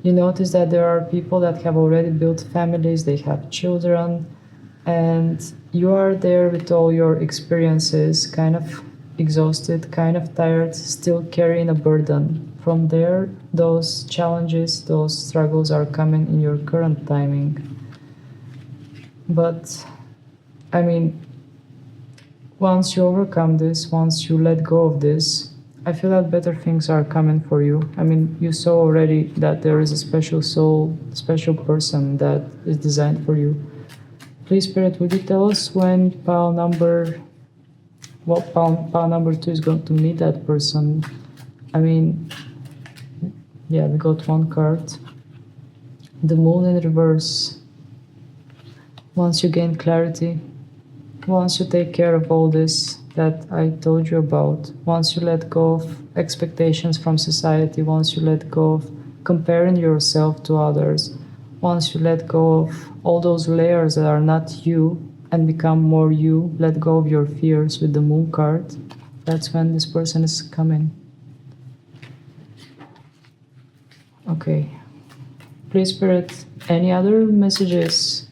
A: You notice that there are people that have already built families, they have children, and you are there with all your experiences, kind of exhausted, kind of tired, still carrying a burden. From there, those challenges, those struggles are coming in your current timing. But, I mean, once you overcome this, once you let go of this, I feel that better things are coming for you. I mean, you saw already that there is a special soul, special person that is designed for you. Please, Spirit, would you tell us when pile number 2 is going to meet that person? I mean, yeah, we got 1 card. The Moon in reverse. Once you gain clarity, once you take care of all this that I told you about, once you let go of expectations from society, once you let go of comparing yourself to others, once you let go of all those layers that are not you and become more you, let go of your fears with the Moon card, that's when this person is coming. Okay. Please, Spirit, any other messages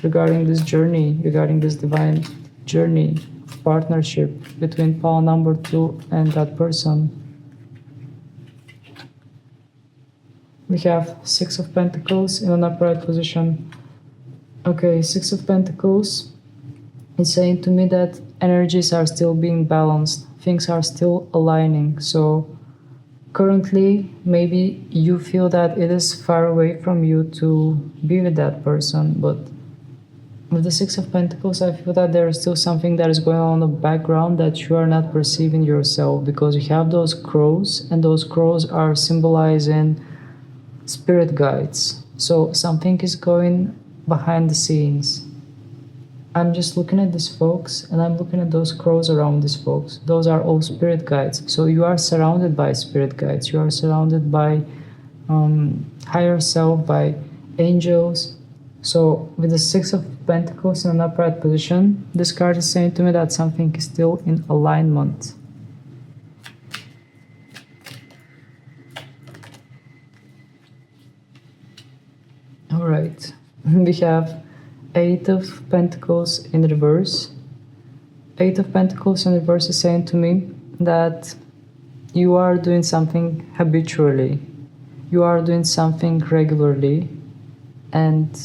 A: regarding this journey, regarding this divine journey, partnership between pile number 2 and that person? We have 6 of Pentacles in an upright position. Okay, 6 of Pentacles is saying to me that energies are still being balanced, things are still aligning. So currently, maybe you feel that it is far away from you to be with that person, but with the 6 of Pentacles, I feel that there is still something that is going on in the background that you are not perceiving yourself, because you have those crows, and those crows are symbolizing spirit guides. So something is going behind the scenes. I'm just looking at these folks, and I'm looking at those crows around these folks. Those are all spirit guides. So you are surrounded by spirit guides. You are surrounded by higher self, by angels. So with the 6 of Pentacles in an upright position, this card is saying to me that something is still in alignment. All right, we have 8 of Pentacles in reverse. 8 of Pentacles in reverse is saying to me that you are doing something habitually. You are doing something regularly, and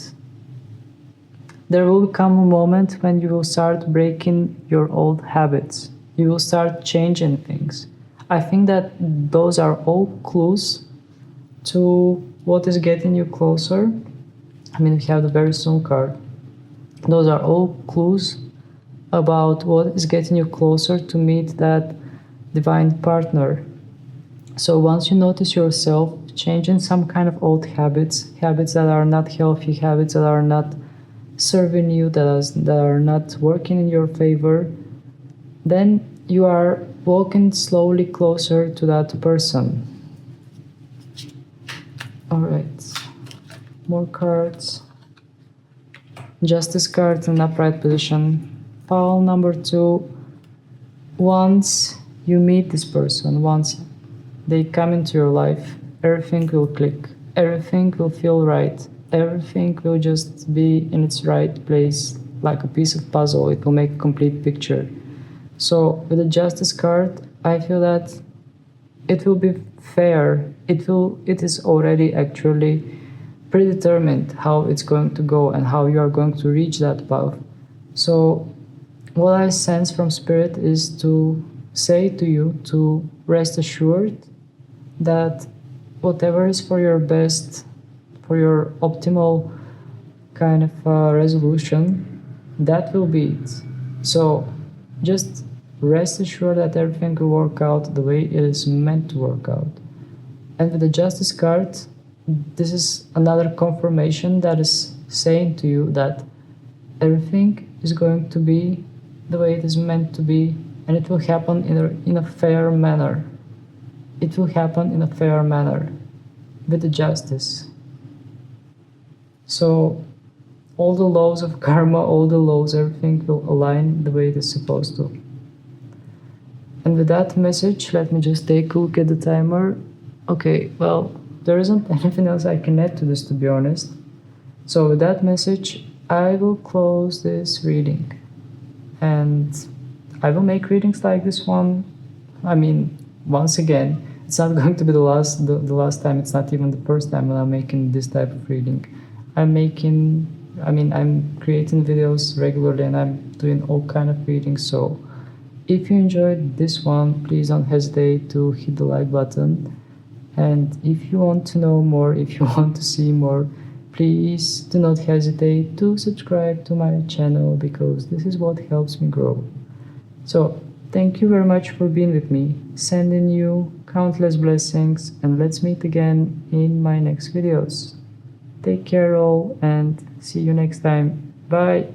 A: there will come a moment when you will start breaking your old habits. You will start changing things. I think that those are all clues to what is getting you closer. I mean, we have the very soon card. Those are all clues about what is getting you closer to meet that divine partner. So once you notice yourself changing some kind of old habits that are not healthy, habits that are not serving you, that are not working in your favor, then you are walking slowly closer to that person. All right, more cards. Justice card in upright position. Pile number 2. Once you meet this person, once they come into your life, everything will click. everything will feel right. Everything will just be in its right place, like a piece of puzzle. It will make a complete picture. So with the Justice card, I feel that it will be fair. It is already actually predetermined how it's going to go and how you are going to reach that path. So what I sense from Spirit is to say to you to rest assured that whatever is for your best, for your optimal kind of resolution, that will be it. So just rest assured that everything will work out the way it is meant to work out. And with the Justice card, this is another confirmation that is saying to you that everything is going to be the way it is meant to be, and it will happen in a fair manner. It will happen in a fair manner with the Justice. So all the laws of karma, all the laws, everything will align the way it is supposed to. And with that message, let me just take a look at the timer. Okay, well, there isn't anything else I can add to this, to be honest. So with that message, I will close this reading. And I will make readings like this one. I mean, once again, it's not going to be the last time. It's not even the first time when I'm making this type of reading. I'm creating videos regularly and I'm doing all kind of readings. So if you enjoyed this one, please don't hesitate to hit the like button. And if you want to know more, if you want to see more, please do not hesitate to subscribe to my channel, because this is what helps me grow. So thank you very much for being with me, sending you countless blessings, and let's meet again in my next videos. Take care all and see you next time. Bye.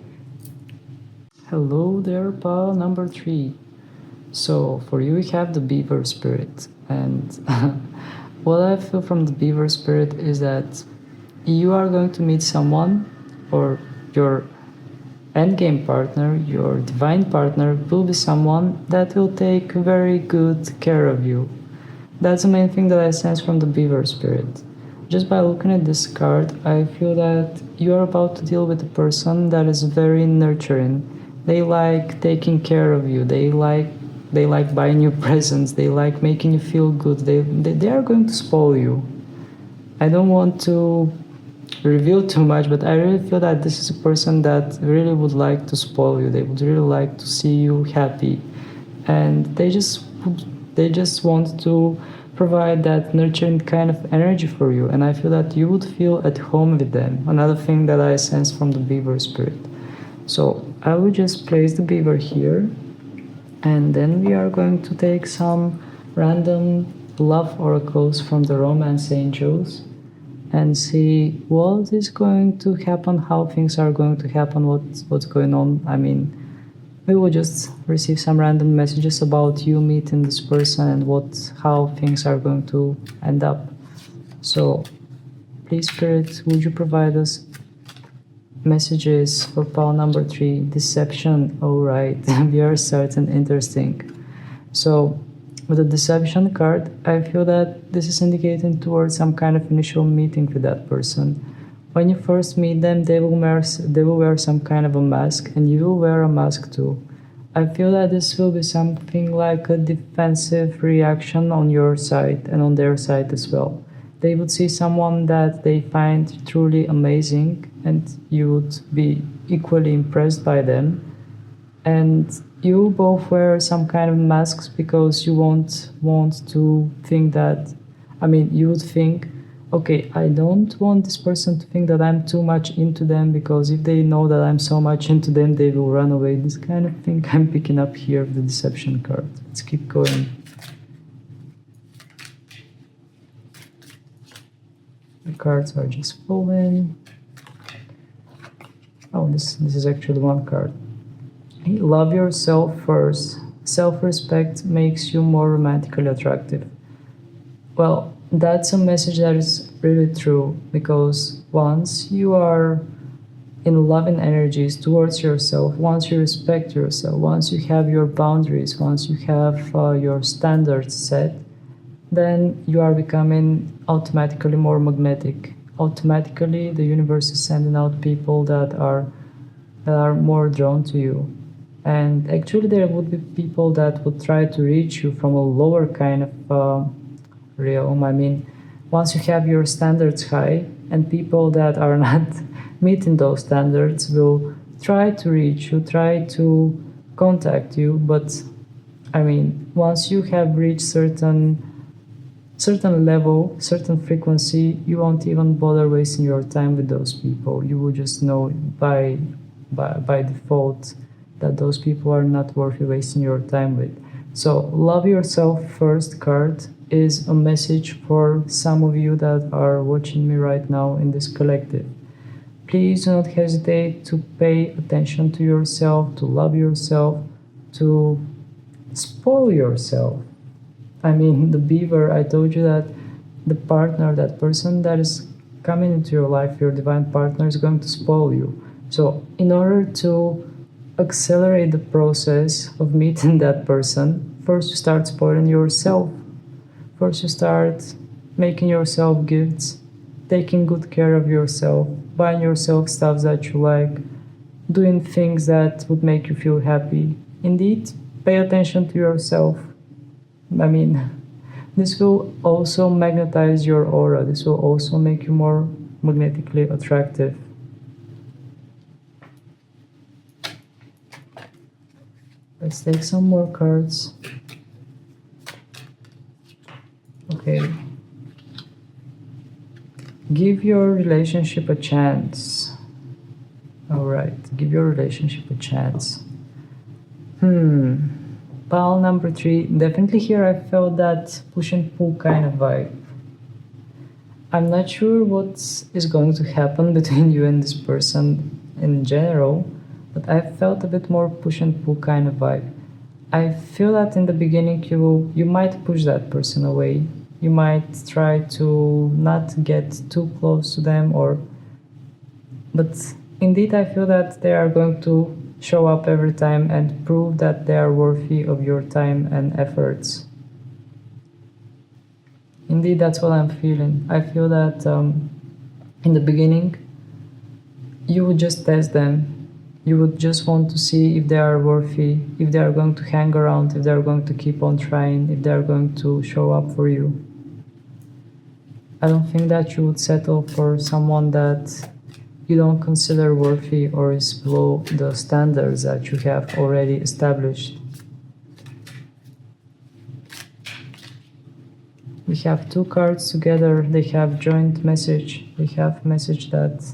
A: Hello there, pal number 3. So for you we have the Beaver spirit, and what I feel from the Beaver spirit is that you are going to meet someone, or your endgame partner, your divine partner will be someone that will take very good care of you. That's the main thing that I sense from the Beaver spirit. Just by looking at this card, I feel that you are about to deal with a person that is very nurturing. They like taking care of you. They like buying you presents. They like making you feel good. They are going to spoil you. I don't want to reveal too much, but I really feel that this is a person that really would like to spoil you. They would really like to see you happy, and they just want to provide that nurturing kind of energy for you, and I feel that you would feel at home with them. Another thing that I sense from the Beaver spirit. So I will just place the Beaver here, and then we are going to take some random love oracles from the romance angels and see what is going to happen, how things are going to happen, what's going on. I mean, we will just receive some random messages about you meeting this person and how things are going to end up. So please, Spirit, would you provide us messages for pile number 3, deception? All right, we are starting interesting. So with the deception card, I feel that this is indicating towards some kind of initial meeting with that person. When you first meet them, they will wear some kind of a mask, and you will wear a mask too. I feel that this will be something like a defensive reaction on your side and on their side as well. They would see someone that they find truly amazing, and you would be equally impressed by them. And you both wear some kind of masks because you won't want to think that, you would think, okay, I don't want this person to think that I'm too much into them, because if they know that I'm so much into them, they will run away. This kind of thing I'm picking up here with the deception card. Let's keep going. The cards are just falling. Oh, this is actually one card. Love yourself first. Self-respect makes you more romantically attractive. Well, that's a message that is really true, because once you are in loving energies towards yourself, once you respect yourself, once you have your boundaries, once you have your standards set, then you are becoming automatically more magnetic. Automatically, the universe is sending out people that are more drawn to you. And actually, there would be people that would try to reach you from a lower kind of realm. I mean, once you have your standards high, and people that are not meeting those standards will try to reach you, try to contact you. But I mean, once you have reached certain level, certain frequency, you won't even bother wasting your time with those people. You will just know by default that those people are not worth you wasting your time with. So love yourself first card is a message for some of you that are watching me right now in this collective. Please do not hesitate to pay attention to yourself, to love yourself, to spoil yourself. I mean, the Beaver, I told you that the partner, that person that is coming into your life, your divine partner, is going to spoil you. So in order to accelerate the process of meeting that person, first you start spoiling yourself. First you start making yourself gifts, taking good care of yourself, buying yourself stuff that you like, doing things that would make you feel happy. Indeed, pay attention to yourself. I mean, this will also magnetize your aura. This will also make you more magnetically attractive. Let's take some more cards. Okay. Give your relationship a chance. Alright, give your relationship a chance. Pile number 3. Definitely here I felt that push and pull kind of vibe. I'm not sure what is going to happen between you and this person in general, but I felt a bit more push and pull kind of vibe. I feel that in the beginning you might push that person away. You might try to not get too close to them, but indeed I feel that they are going to show up every time and prove that they are worthy of your time and efforts. Indeed, that's what I'm feeling. I feel that in the beginning you would just test them. You would just want to see if they are worthy, if they are going to hang around, if they are going to keep on trying, if they are going to show up for you. I don't think that you would settle for someone that you don't consider worthy or is below the standards that you have already established. We have 2 cards together. They have joint message. They have message that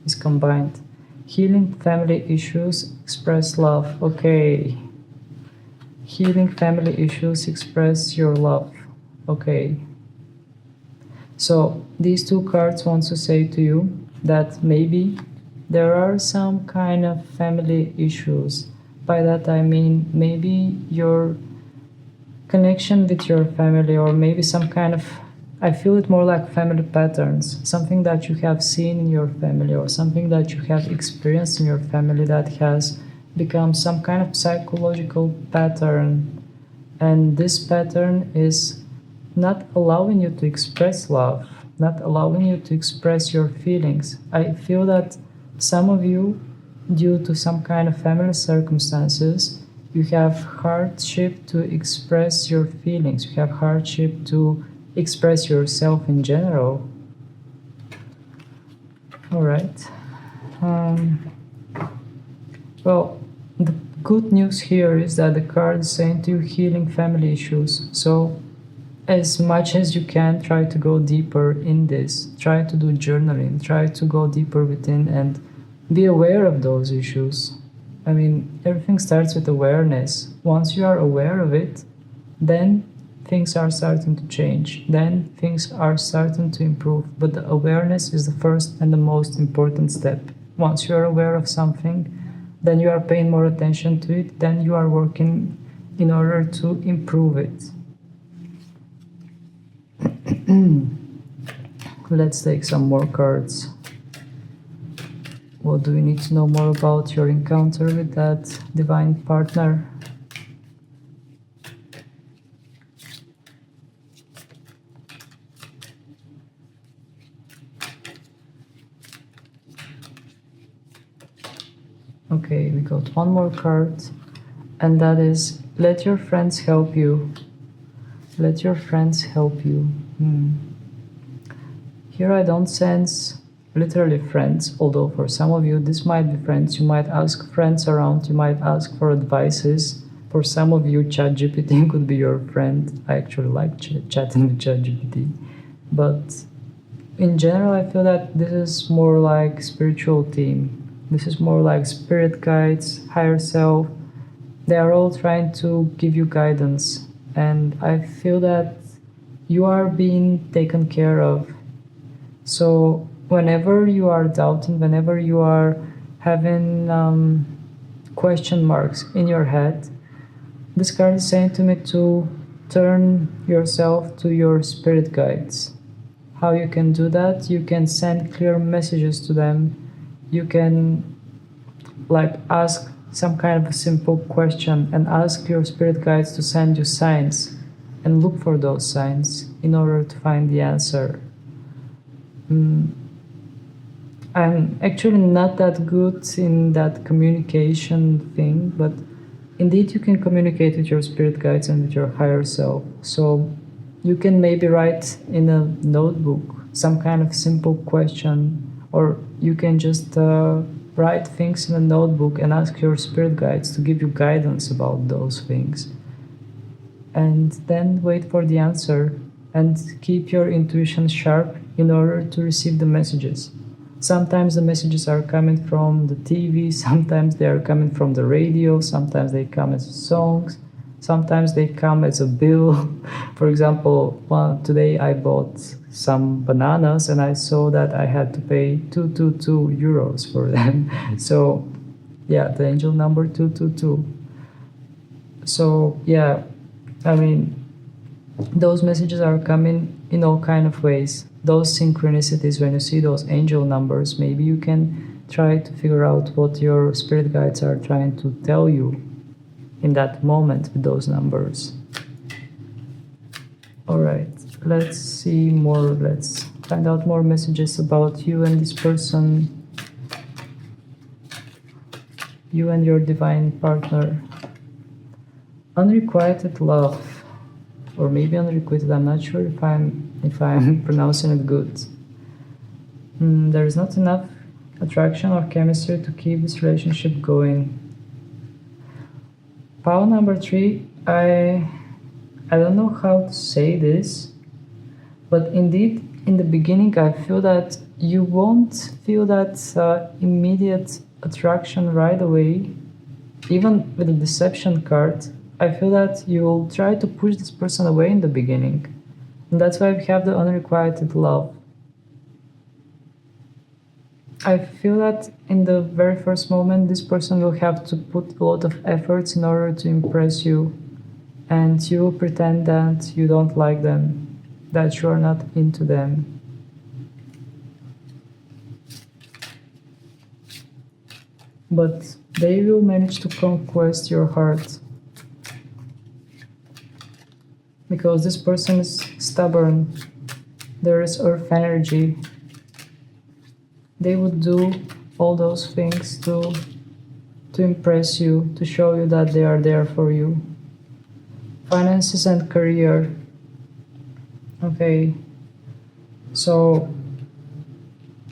A: is combined. Healing family issues, express love. Okay. Healing family issues, express your love. Okay. So these 2 cards want to say to you that maybe there are some kind of family issues. By that I mean maybe your connection with your family, or maybe some kind of, I feel it more like family patterns, something that you have seen in your family or something that you have experienced in your family that has become some kind of psychological pattern, and this pattern is not allowing you to express love, not allowing you to express your feelings. I feel that some of you, due to some kind of family circumstances, you have hardship to express your feelings, you have hardship to express yourself in general. Alright. Well, the good news here is that the card is saying to you healing family issues. So as much as you can, try to go deeper in this. Try to do journaling. Try to go deeper within and be aware of those issues. I mean, everything starts with awareness. Once you are aware of it, then things are starting to change. Then things are starting to improve. But the awareness is the first and the most important step. Once you are aware of something, then you are paying more attention to it. Then you are working in order to improve it. Let's take some more cards. What do we need to know more about your encounter with that divine partner? Okay, we got one more card, and that is let your friends help you. Let your friends help you. Here I don't sense literally friends, although for some of you this might be friends. You might ask friends around, you might ask for advices. For some of you, ChatGPT could be your friend. I actually like chatting with ChatGPT. But in general, I feel that this is more like spiritual team. This is more like spirit guides, higher self. They are all trying to give you guidance. And I feel that you are being taken care of. So whenever you are doubting, whenever you are having question marks in your head, this card is saying to me to turn yourself to your spirit guides. How you can do that? You can send clear messages to them. You can ask some kind of a simple question and ask your spirit guides to send you signs and look for those signs in order to find the answer. I'm actually not that good in that communication thing, but indeed you can communicate with your spirit guides and with your higher self. So you can maybe write in a notebook some kind of simple question, or you can just write things in a notebook and ask your spirit guides to give you guidance about those things. And then wait for the answer and keep your intuition sharp in order to receive the messages. Sometimes the messages are coming from the TV, sometimes they are coming from the radio, sometimes they come as songs, sometimes they come as a bill. For example, today I bought some bananas and I saw that I had to pay 222 euros for them. So yeah, the angel number 222. So yeah, I mean, those messages are coming in all kind of ways. Those synchronicities, when you see those angel numbers, maybe you can try to figure out what your spirit guides are trying to tell you in that moment with those numbers. All right, let's see more. Let's find out more messages about you and this person, you and your divine partner. Unrequited love, or maybe unrequited. I'm not sure if I'm pronouncing it good. There is not enough attraction or chemistry to keep this relationship going. Pile number 3, I don't know how to say this, but indeed in the beginning I feel that you won't feel that immediate attraction right away. Even with the deception card, I feel that you'll try to push this person away in the beginning. And that's why we have the unrequited love. I feel that in the very first moment, this person will have to put a lot of efforts in order to impress you. And you will pretend that you don't like them, that you are not into them. But they will manage to conquest your heart. Because this person is stubborn. There is earth energy. They would do all those things to impress you, to show you that they are there for you. Finances and career. Okay. So,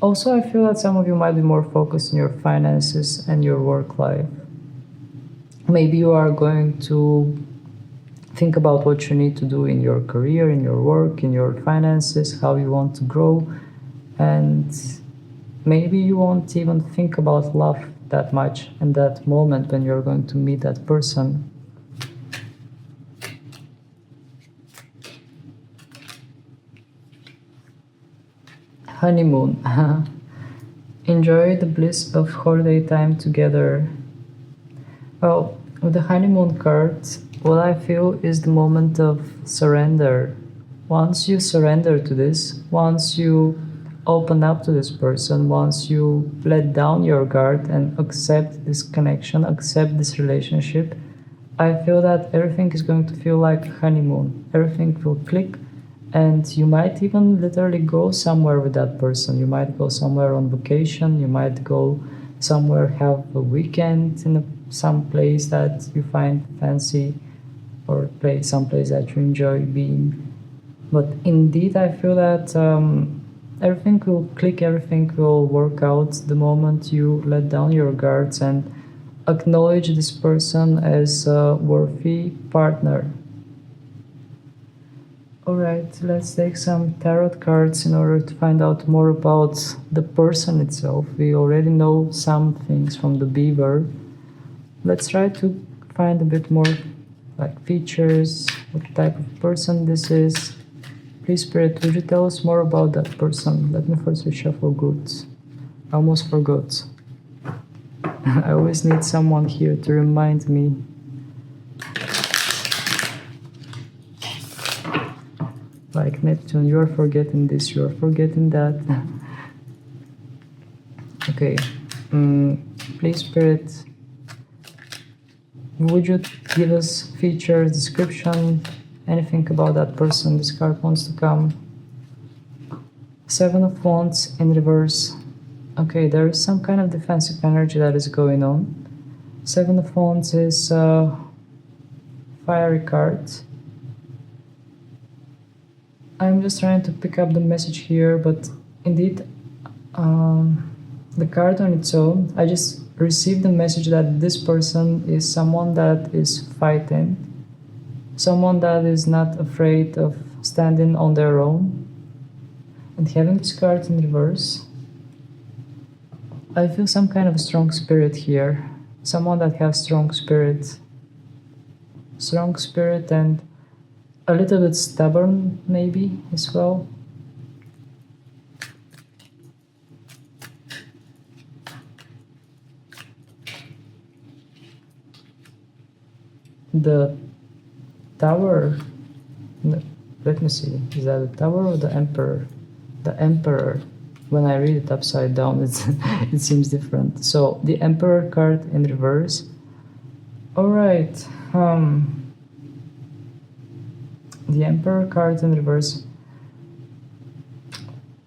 A: also I feel that some of you might be more focused on your finances and your work life. Maybe you are going to think about what you need to do in your career, in your work, in your finances, how you want to grow. And maybe you won't even think about love that much in that moment when you're going to meet that person. Honeymoon. Enjoy the bliss of holiday time together. Well, with the honeymoon card, what I feel is the moment of surrender. Once you surrender to this, once you open up to this person, once you let down your guard and accept this connection, accept this relationship, I feel that everything is going to feel like honeymoon. Everything will click, and you might even literally go somewhere with that person. You might go somewhere on vacation, you might go somewhere have a weekend in some place that you find fancy, or some place that you enjoy being. But indeed, I feel that everything will click, everything will work out the moment you let down your guards and acknowledge this person as a worthy partner. Alright, let's take some tarot cards in order to find out more about the person itself. We already know some things from the Beaver. Let's try to find a bit more like features, what type of person this is. Please, Spirit, would you tell us more about that person? Let me first reshuffle goods. I almost forgot. I always need someone here to remind me. Like Neptune, you're forgetting this, you're forgetting that. Okay, please, Spirit, would you give us features, description, anything about that person this card wants to come? Seven of Wands in reverse. Okay, there is some kind of defensive energy that is going on. Seven of Wands is a fiery card. I'm just trying to pick up the message here, but indeed, the card on its own, I just received the message that this person is someone that is fighting, someone that is not afraid of standing on their own. And having this card in reverse, I feel some kind of a strong spirit here, someone that has strong spirit and a little bit stubborn, maybe, as well. The Tower, let me see, is that the Tower or the Emperor? The Emperor. When I read it upside down, it seems different. So, the Emperor card in reverse. Alright, the Emperor card in reverse.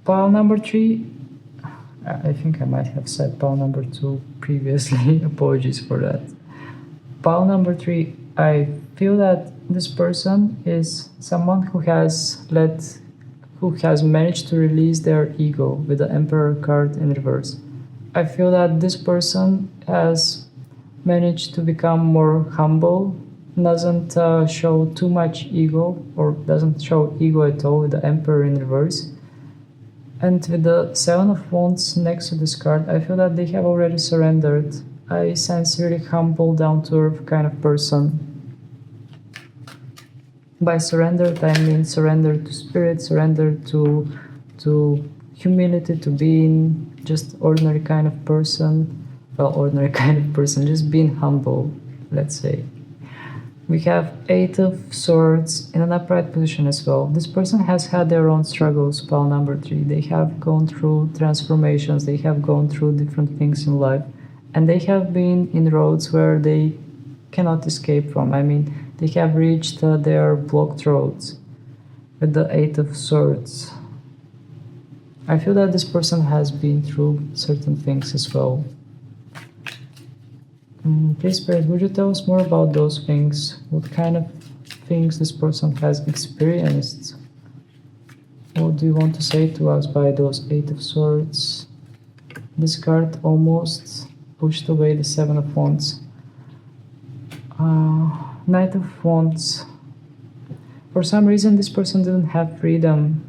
A: Pile number 3. I think I might have said pile number 2 previously. Apologies for that. Pile number 3. I feel that this person is someone who has managed to release their ego with the Emperor card in reverse. I feel that this person has managed to become more humble, doesn't show too much ego, or doesn't show ego at all with the Emperor in reverse. And with the Seven of Wands next to this card, I feel that they have already surrendered. I sense really humble, down-to-earth kind of person. By surrendered, I mean surrender to spirit, surrender to humility, to being just ordinary kind of person. Well, ordinary kind of person, just being humble, let's say. We have Eight of Swords in an upright position as well. This person has had their own struggles, pile number 3. They have gone through transformations, they have gone through different things in life, and they have been in roads where they cannot escape from. I mean, they have reached their blocked roads with the Eight of Swords. I feel that this person has been through certain things as well. Please, Spirit, would you tell us more about those things? What kind of things this person has experienced? What do you want to say to us by those Eight of Swords? This card almost pushed away the Seven of Wands. Knight of Wands. For some reason, this person didn't have freedom.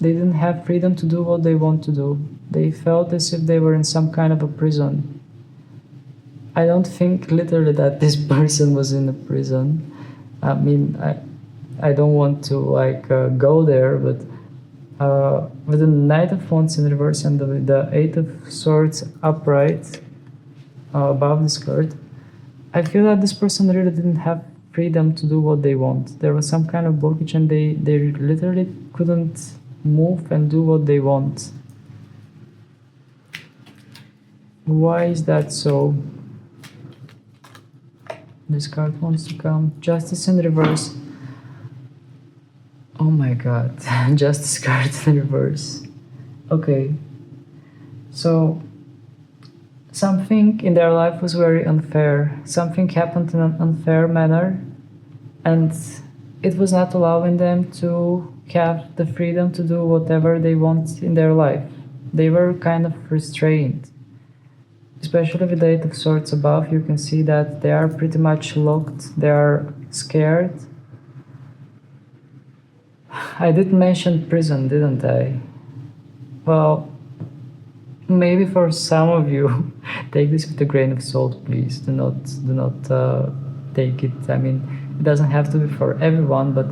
A: They didn't have freedom to do what they want to do. They felt as if they were in some kind of a prison. I don't think literally that this person was in a prison. I mean, I don't want to go there, but with the Knight of Wands in reverse and the Eight of Swords upright above this card, I feel that this person really didn't have freedom to do what they want. There was some kind of blockage and they literally couldn't move and do what they want. Why is that so? This card wants to come. Justice in reverse. Oh my god. Justice card in reverse. Okay. So, Something in their life was very unfair. Something happened in an unfair manner, and it was not allowing them to have the freedom to do whatever they want in their life. They were kind of restrained. Especially with the Eight of Swords above, you can see that they are pretty much locked, they are scared. I did mention prison, didn't I? Well, maybe for some of you, take this with a grain of salt, please. Do not take it. I mean, it doesn't have to be for everyone, but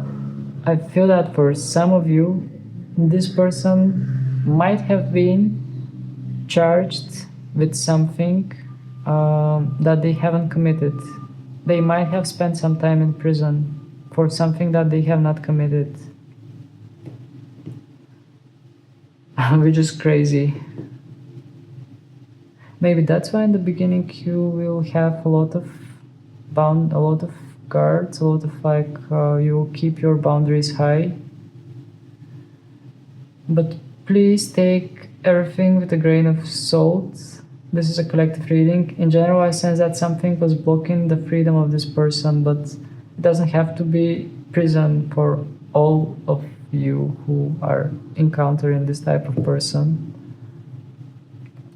A: I feel that for some of you, this person might have been charged with something that they haven't committed. They might have spent some time in prison for something that they have not committed. Which is crazy. Maybe that's why in the beginning you will have a lot of guards, a lot of you will keep your boundaries high. But please take everything with a grain of salt. This is a collective reading. In general, I sense that something was blocking the freedom of this person, but it doesn't have to be prison for all of you who are encountering this type of person.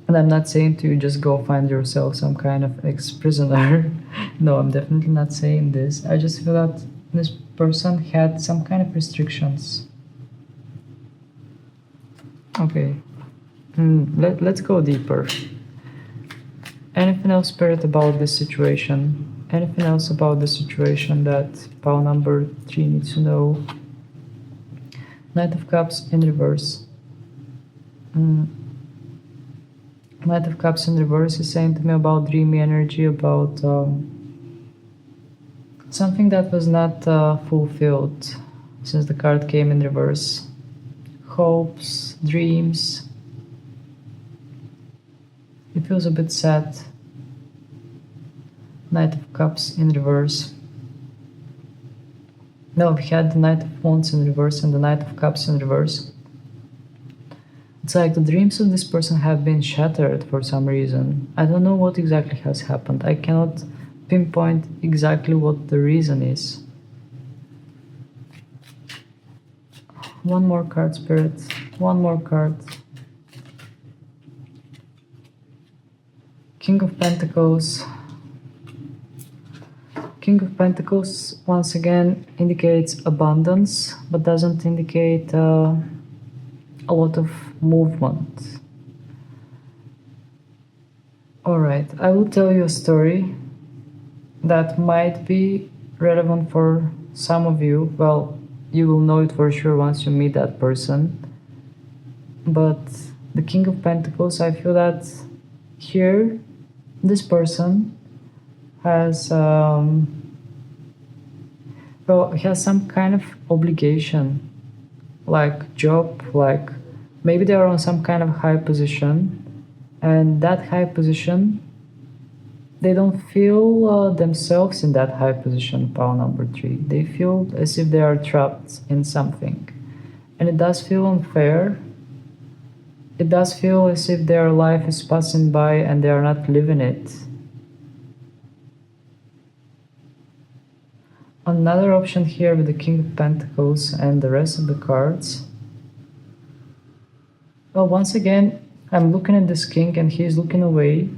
A: And I'm not saying to you just go find yourself some kind of ex-prisoner. No, I'm definitely not saying this. I just feel that this person had some kind of restrictions. Okay, let's go deeper. Anything else, Spirit, about this situation? Anything else about the situation that pile number 3 needs to know? Knight of Cups in reverse. Knight of Cups in reverse is saying to me about dreamy energy, about something that was not fulfilled since the card came in reverse. Hopes, dreams. It feels a bit sad. Knight of Cups in reverse. No, we had the Knight of Wands in reverse and the Knight of Cups in reverse. It's like the dreams of this person have been shattered for some reason. I don't know what exactly has happened. I cannot pinpoint exactly what the reason is. One more card, Spirit. One more card. King of Pentacles. King of Pentacles once again indicates abundance, but doesn't indicate a lot of movement. Alright, I will tell you a story that might be relevant for some of you. Well, you will know it for sure once you meet that person. But the King of Pentacles, I feel that here, this person has has some kind of obligation, like job, like maybe they are on some kind of high position, and that high position, they don't feel themselves in that high position, pile number 3. They feel as if they are trapped in something, and it does feel unfair. It does feel as if their life is passing by and they are not living it. Another option here with the King of Pentacles and the rest of the cards. Well, once again, I'm looking at this king and he's looking away.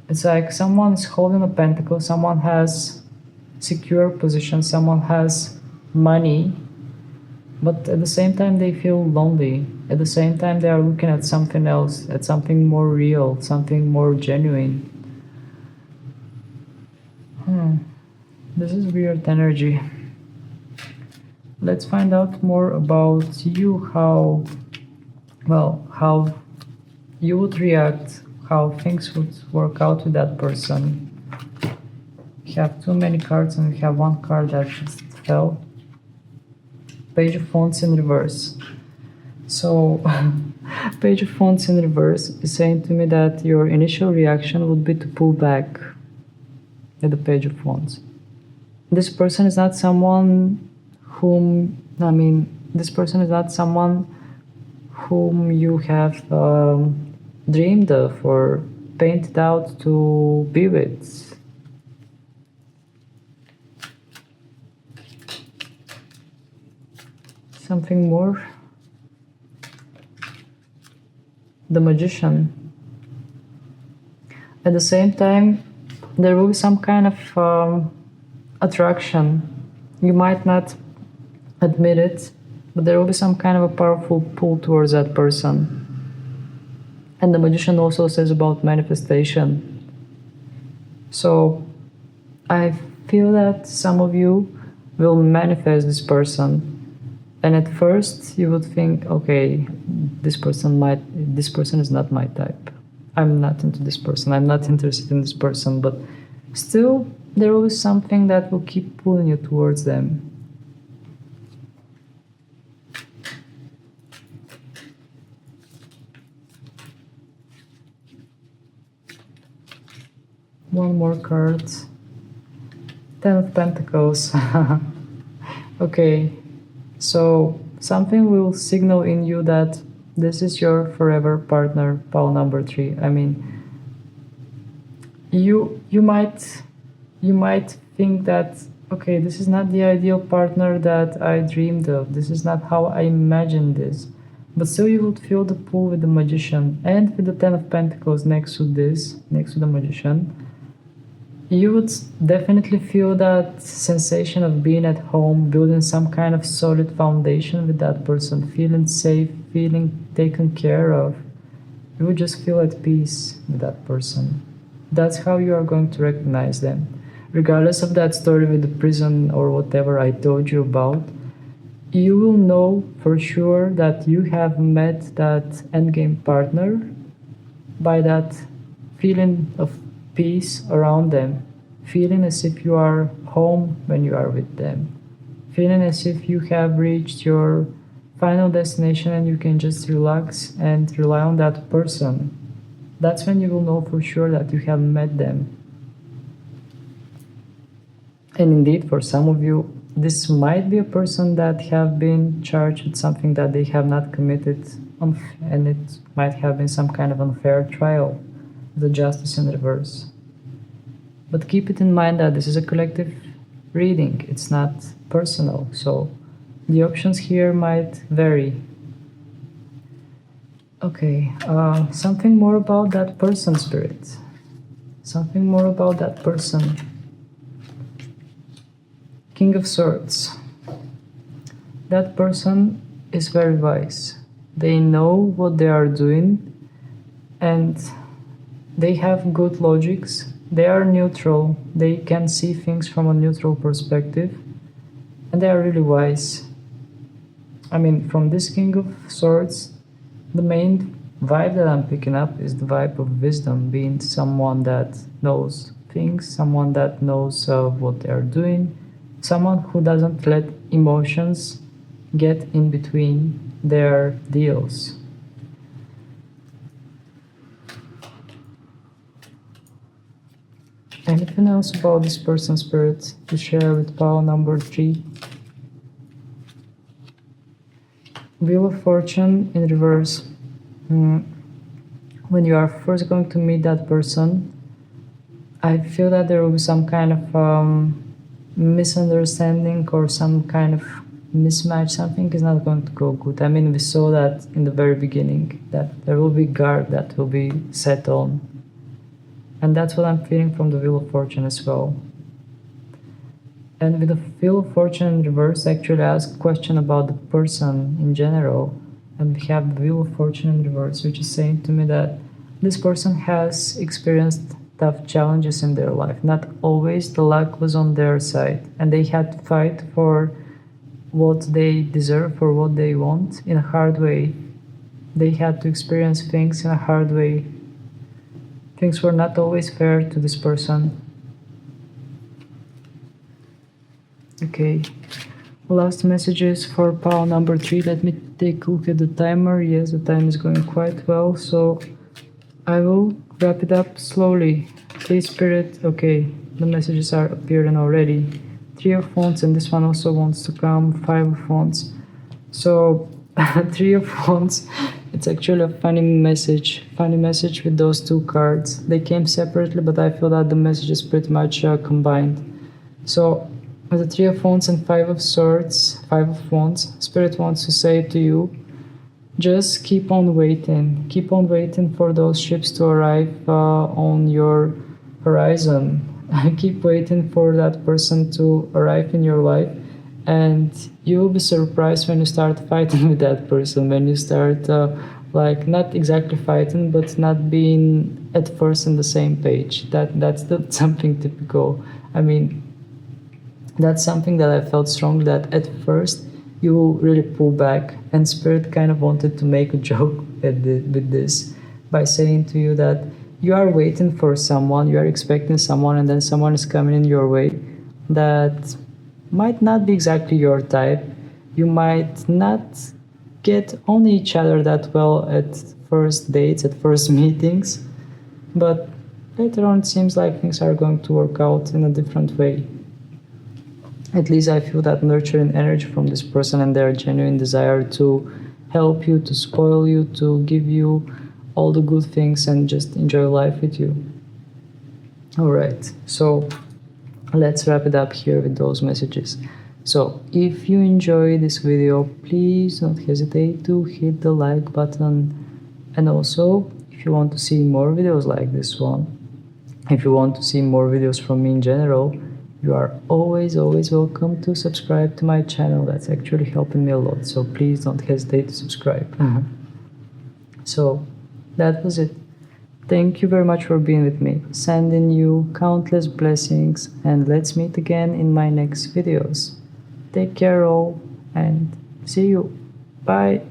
A: It's like someone is holding a pentacle, someone has secure position, someone has money, but at the same time they feel lonely. At the same time they are looking at something else, at something more real, something more genuine. This is weird energy. Let's find out more about you, how you would react, how things would work out with that person. We have too many cards and we have one card that just fell. Page of Wands in reverse. So, Page of Wands in reverse is saying to me that your initial reaction would be to pull back at the Page of Wands. This person is not someone whom you have dreamed of or painted out to be with. Something more. The Magician. At the same time, there will be some kind of attraction. You might not admit it, but there will be some kind of a powerful pull towards that person. And the Magician also says about manifestation. So I feel that some of you will manifest this person. And at first you would think, okay, this person is not my type. I'm not into this person. I'm not interested in this person, but still there will be something that will keep pulling you towards them. One more card. Ten of Pentacles. Okay, so something will signal in you that this is your forever partner, pile number 3. I mean, you might think that, okay, this is not the ideal partner that I dreamed of. This is not how I imagined this. But still you would feel the pull with the Magician and with the Ten of Pentacles next to this, next to the Magician. You would definitely feel that sensation of being at home, building some kind of solid foundation with that person, feeling safe, feeling taken care of. You would just feel at peace with that person. That's how you are going to recognize them. Regardless of that story with the prison or whatever I told you about, you will know for sure that you have met that endgame partner by that feeling of peace around them, feeling as if you are home when you are with them, feeling as if you have reached your final destination and you can just relax and rely on that person. That's when you will know for sure that you have met them. And indeed, for some of you, this might be a person that have been charged with something that they have not committed, and it might have been some kind of unfair trial. The Justice in reverse. But keep it in mind that this is a collective reading, it's not personal, so the options here might vary. Okay, something more about that person, Spirit. Something more about that person. King of Swords. That person is very wise. They know what they are doing and they have good logics, they are neutral, they can see things from a neutral perspective, and they are really wise. I mean, from this King of Swords, the main vibe that I'm picking up is the vibe of wisdom, being someone that knows things, someone that knows what they are doing, someone who doesn't let emotions get in between their deals. Anything else about this person, Spirit, to share with pile number 3? Wheel of Fortune in reverse. When you are first going to meet that person, I feel that there will be some kind of misunderstanding or some kind of mismatch. Something is not going to go good. I mean, we saw that in the very beginning, that there will be guard that will be set on. And that's what I'm feeling from the Wheel of Fortune as well. And with the Wheel of Fortune in reverse, actually I ask a question about the person in general. And we have the Wheel of Fortune in reverse, which is saying to me that this person has experienced tough challenges in their life. Not always the luck was on their side. And they had to fight for what they deserve, for what they want, in a hard way. They had to experience things in a hard way. Things were not always fair to this person. Okay, last messages for pile number 3. Let me take a look at the timer. Yes, the time is going quite well, so I will wrap it up slowly. Please, Spirit. Okay, the messages are appearing already. 3 of Wands, and this one also wants to come. 5 of Wands. So 3 of Wands It's actually a funny message with those two cards. They came separately, but I feel that the message is pretty much combined. So with the Three of Wands and Five of Swords, Five of Wands, Spirit wants to say to you, just keep on waiting. Keep on waiting for those ships to arrive on your horizon. Keep waiting for that person to arrive in your life, and you'll be surprised when you start fighting with that person, when you start like not exactly fighting, but not being at first on the same page. That's something typical. I mean, that's something that I felt strong, that at first you will really pull back, and Spirit kind of wanted to make a joke with this by saying to you that you are waiting for someone, you are expecting someone, and then someone is coming in your way that might not be exactly your type. You might not get on each other that well at first dates, at first meetings, but later on it seems like things are going to work out in a different way. At least I feel that nurturing energy from this person and their genuine desire to help you, to spoil you, to give you all the good things and just enjoy life with you. Alright, so let's wrap it up here with those messages. So if you enjoy this video, please don't hesitate to hit the like button, and also if you want to see more videos like this one, if you want to see more videos from me in general, you are always welcome to subscribe to my channel. That's actually helping me a lot, so please don't hesitate to subscribe. So that was it. Thank you very much for being with me. Sending you countless blessings, and let's meet again in my next videos. Take care all, and see you. Bye.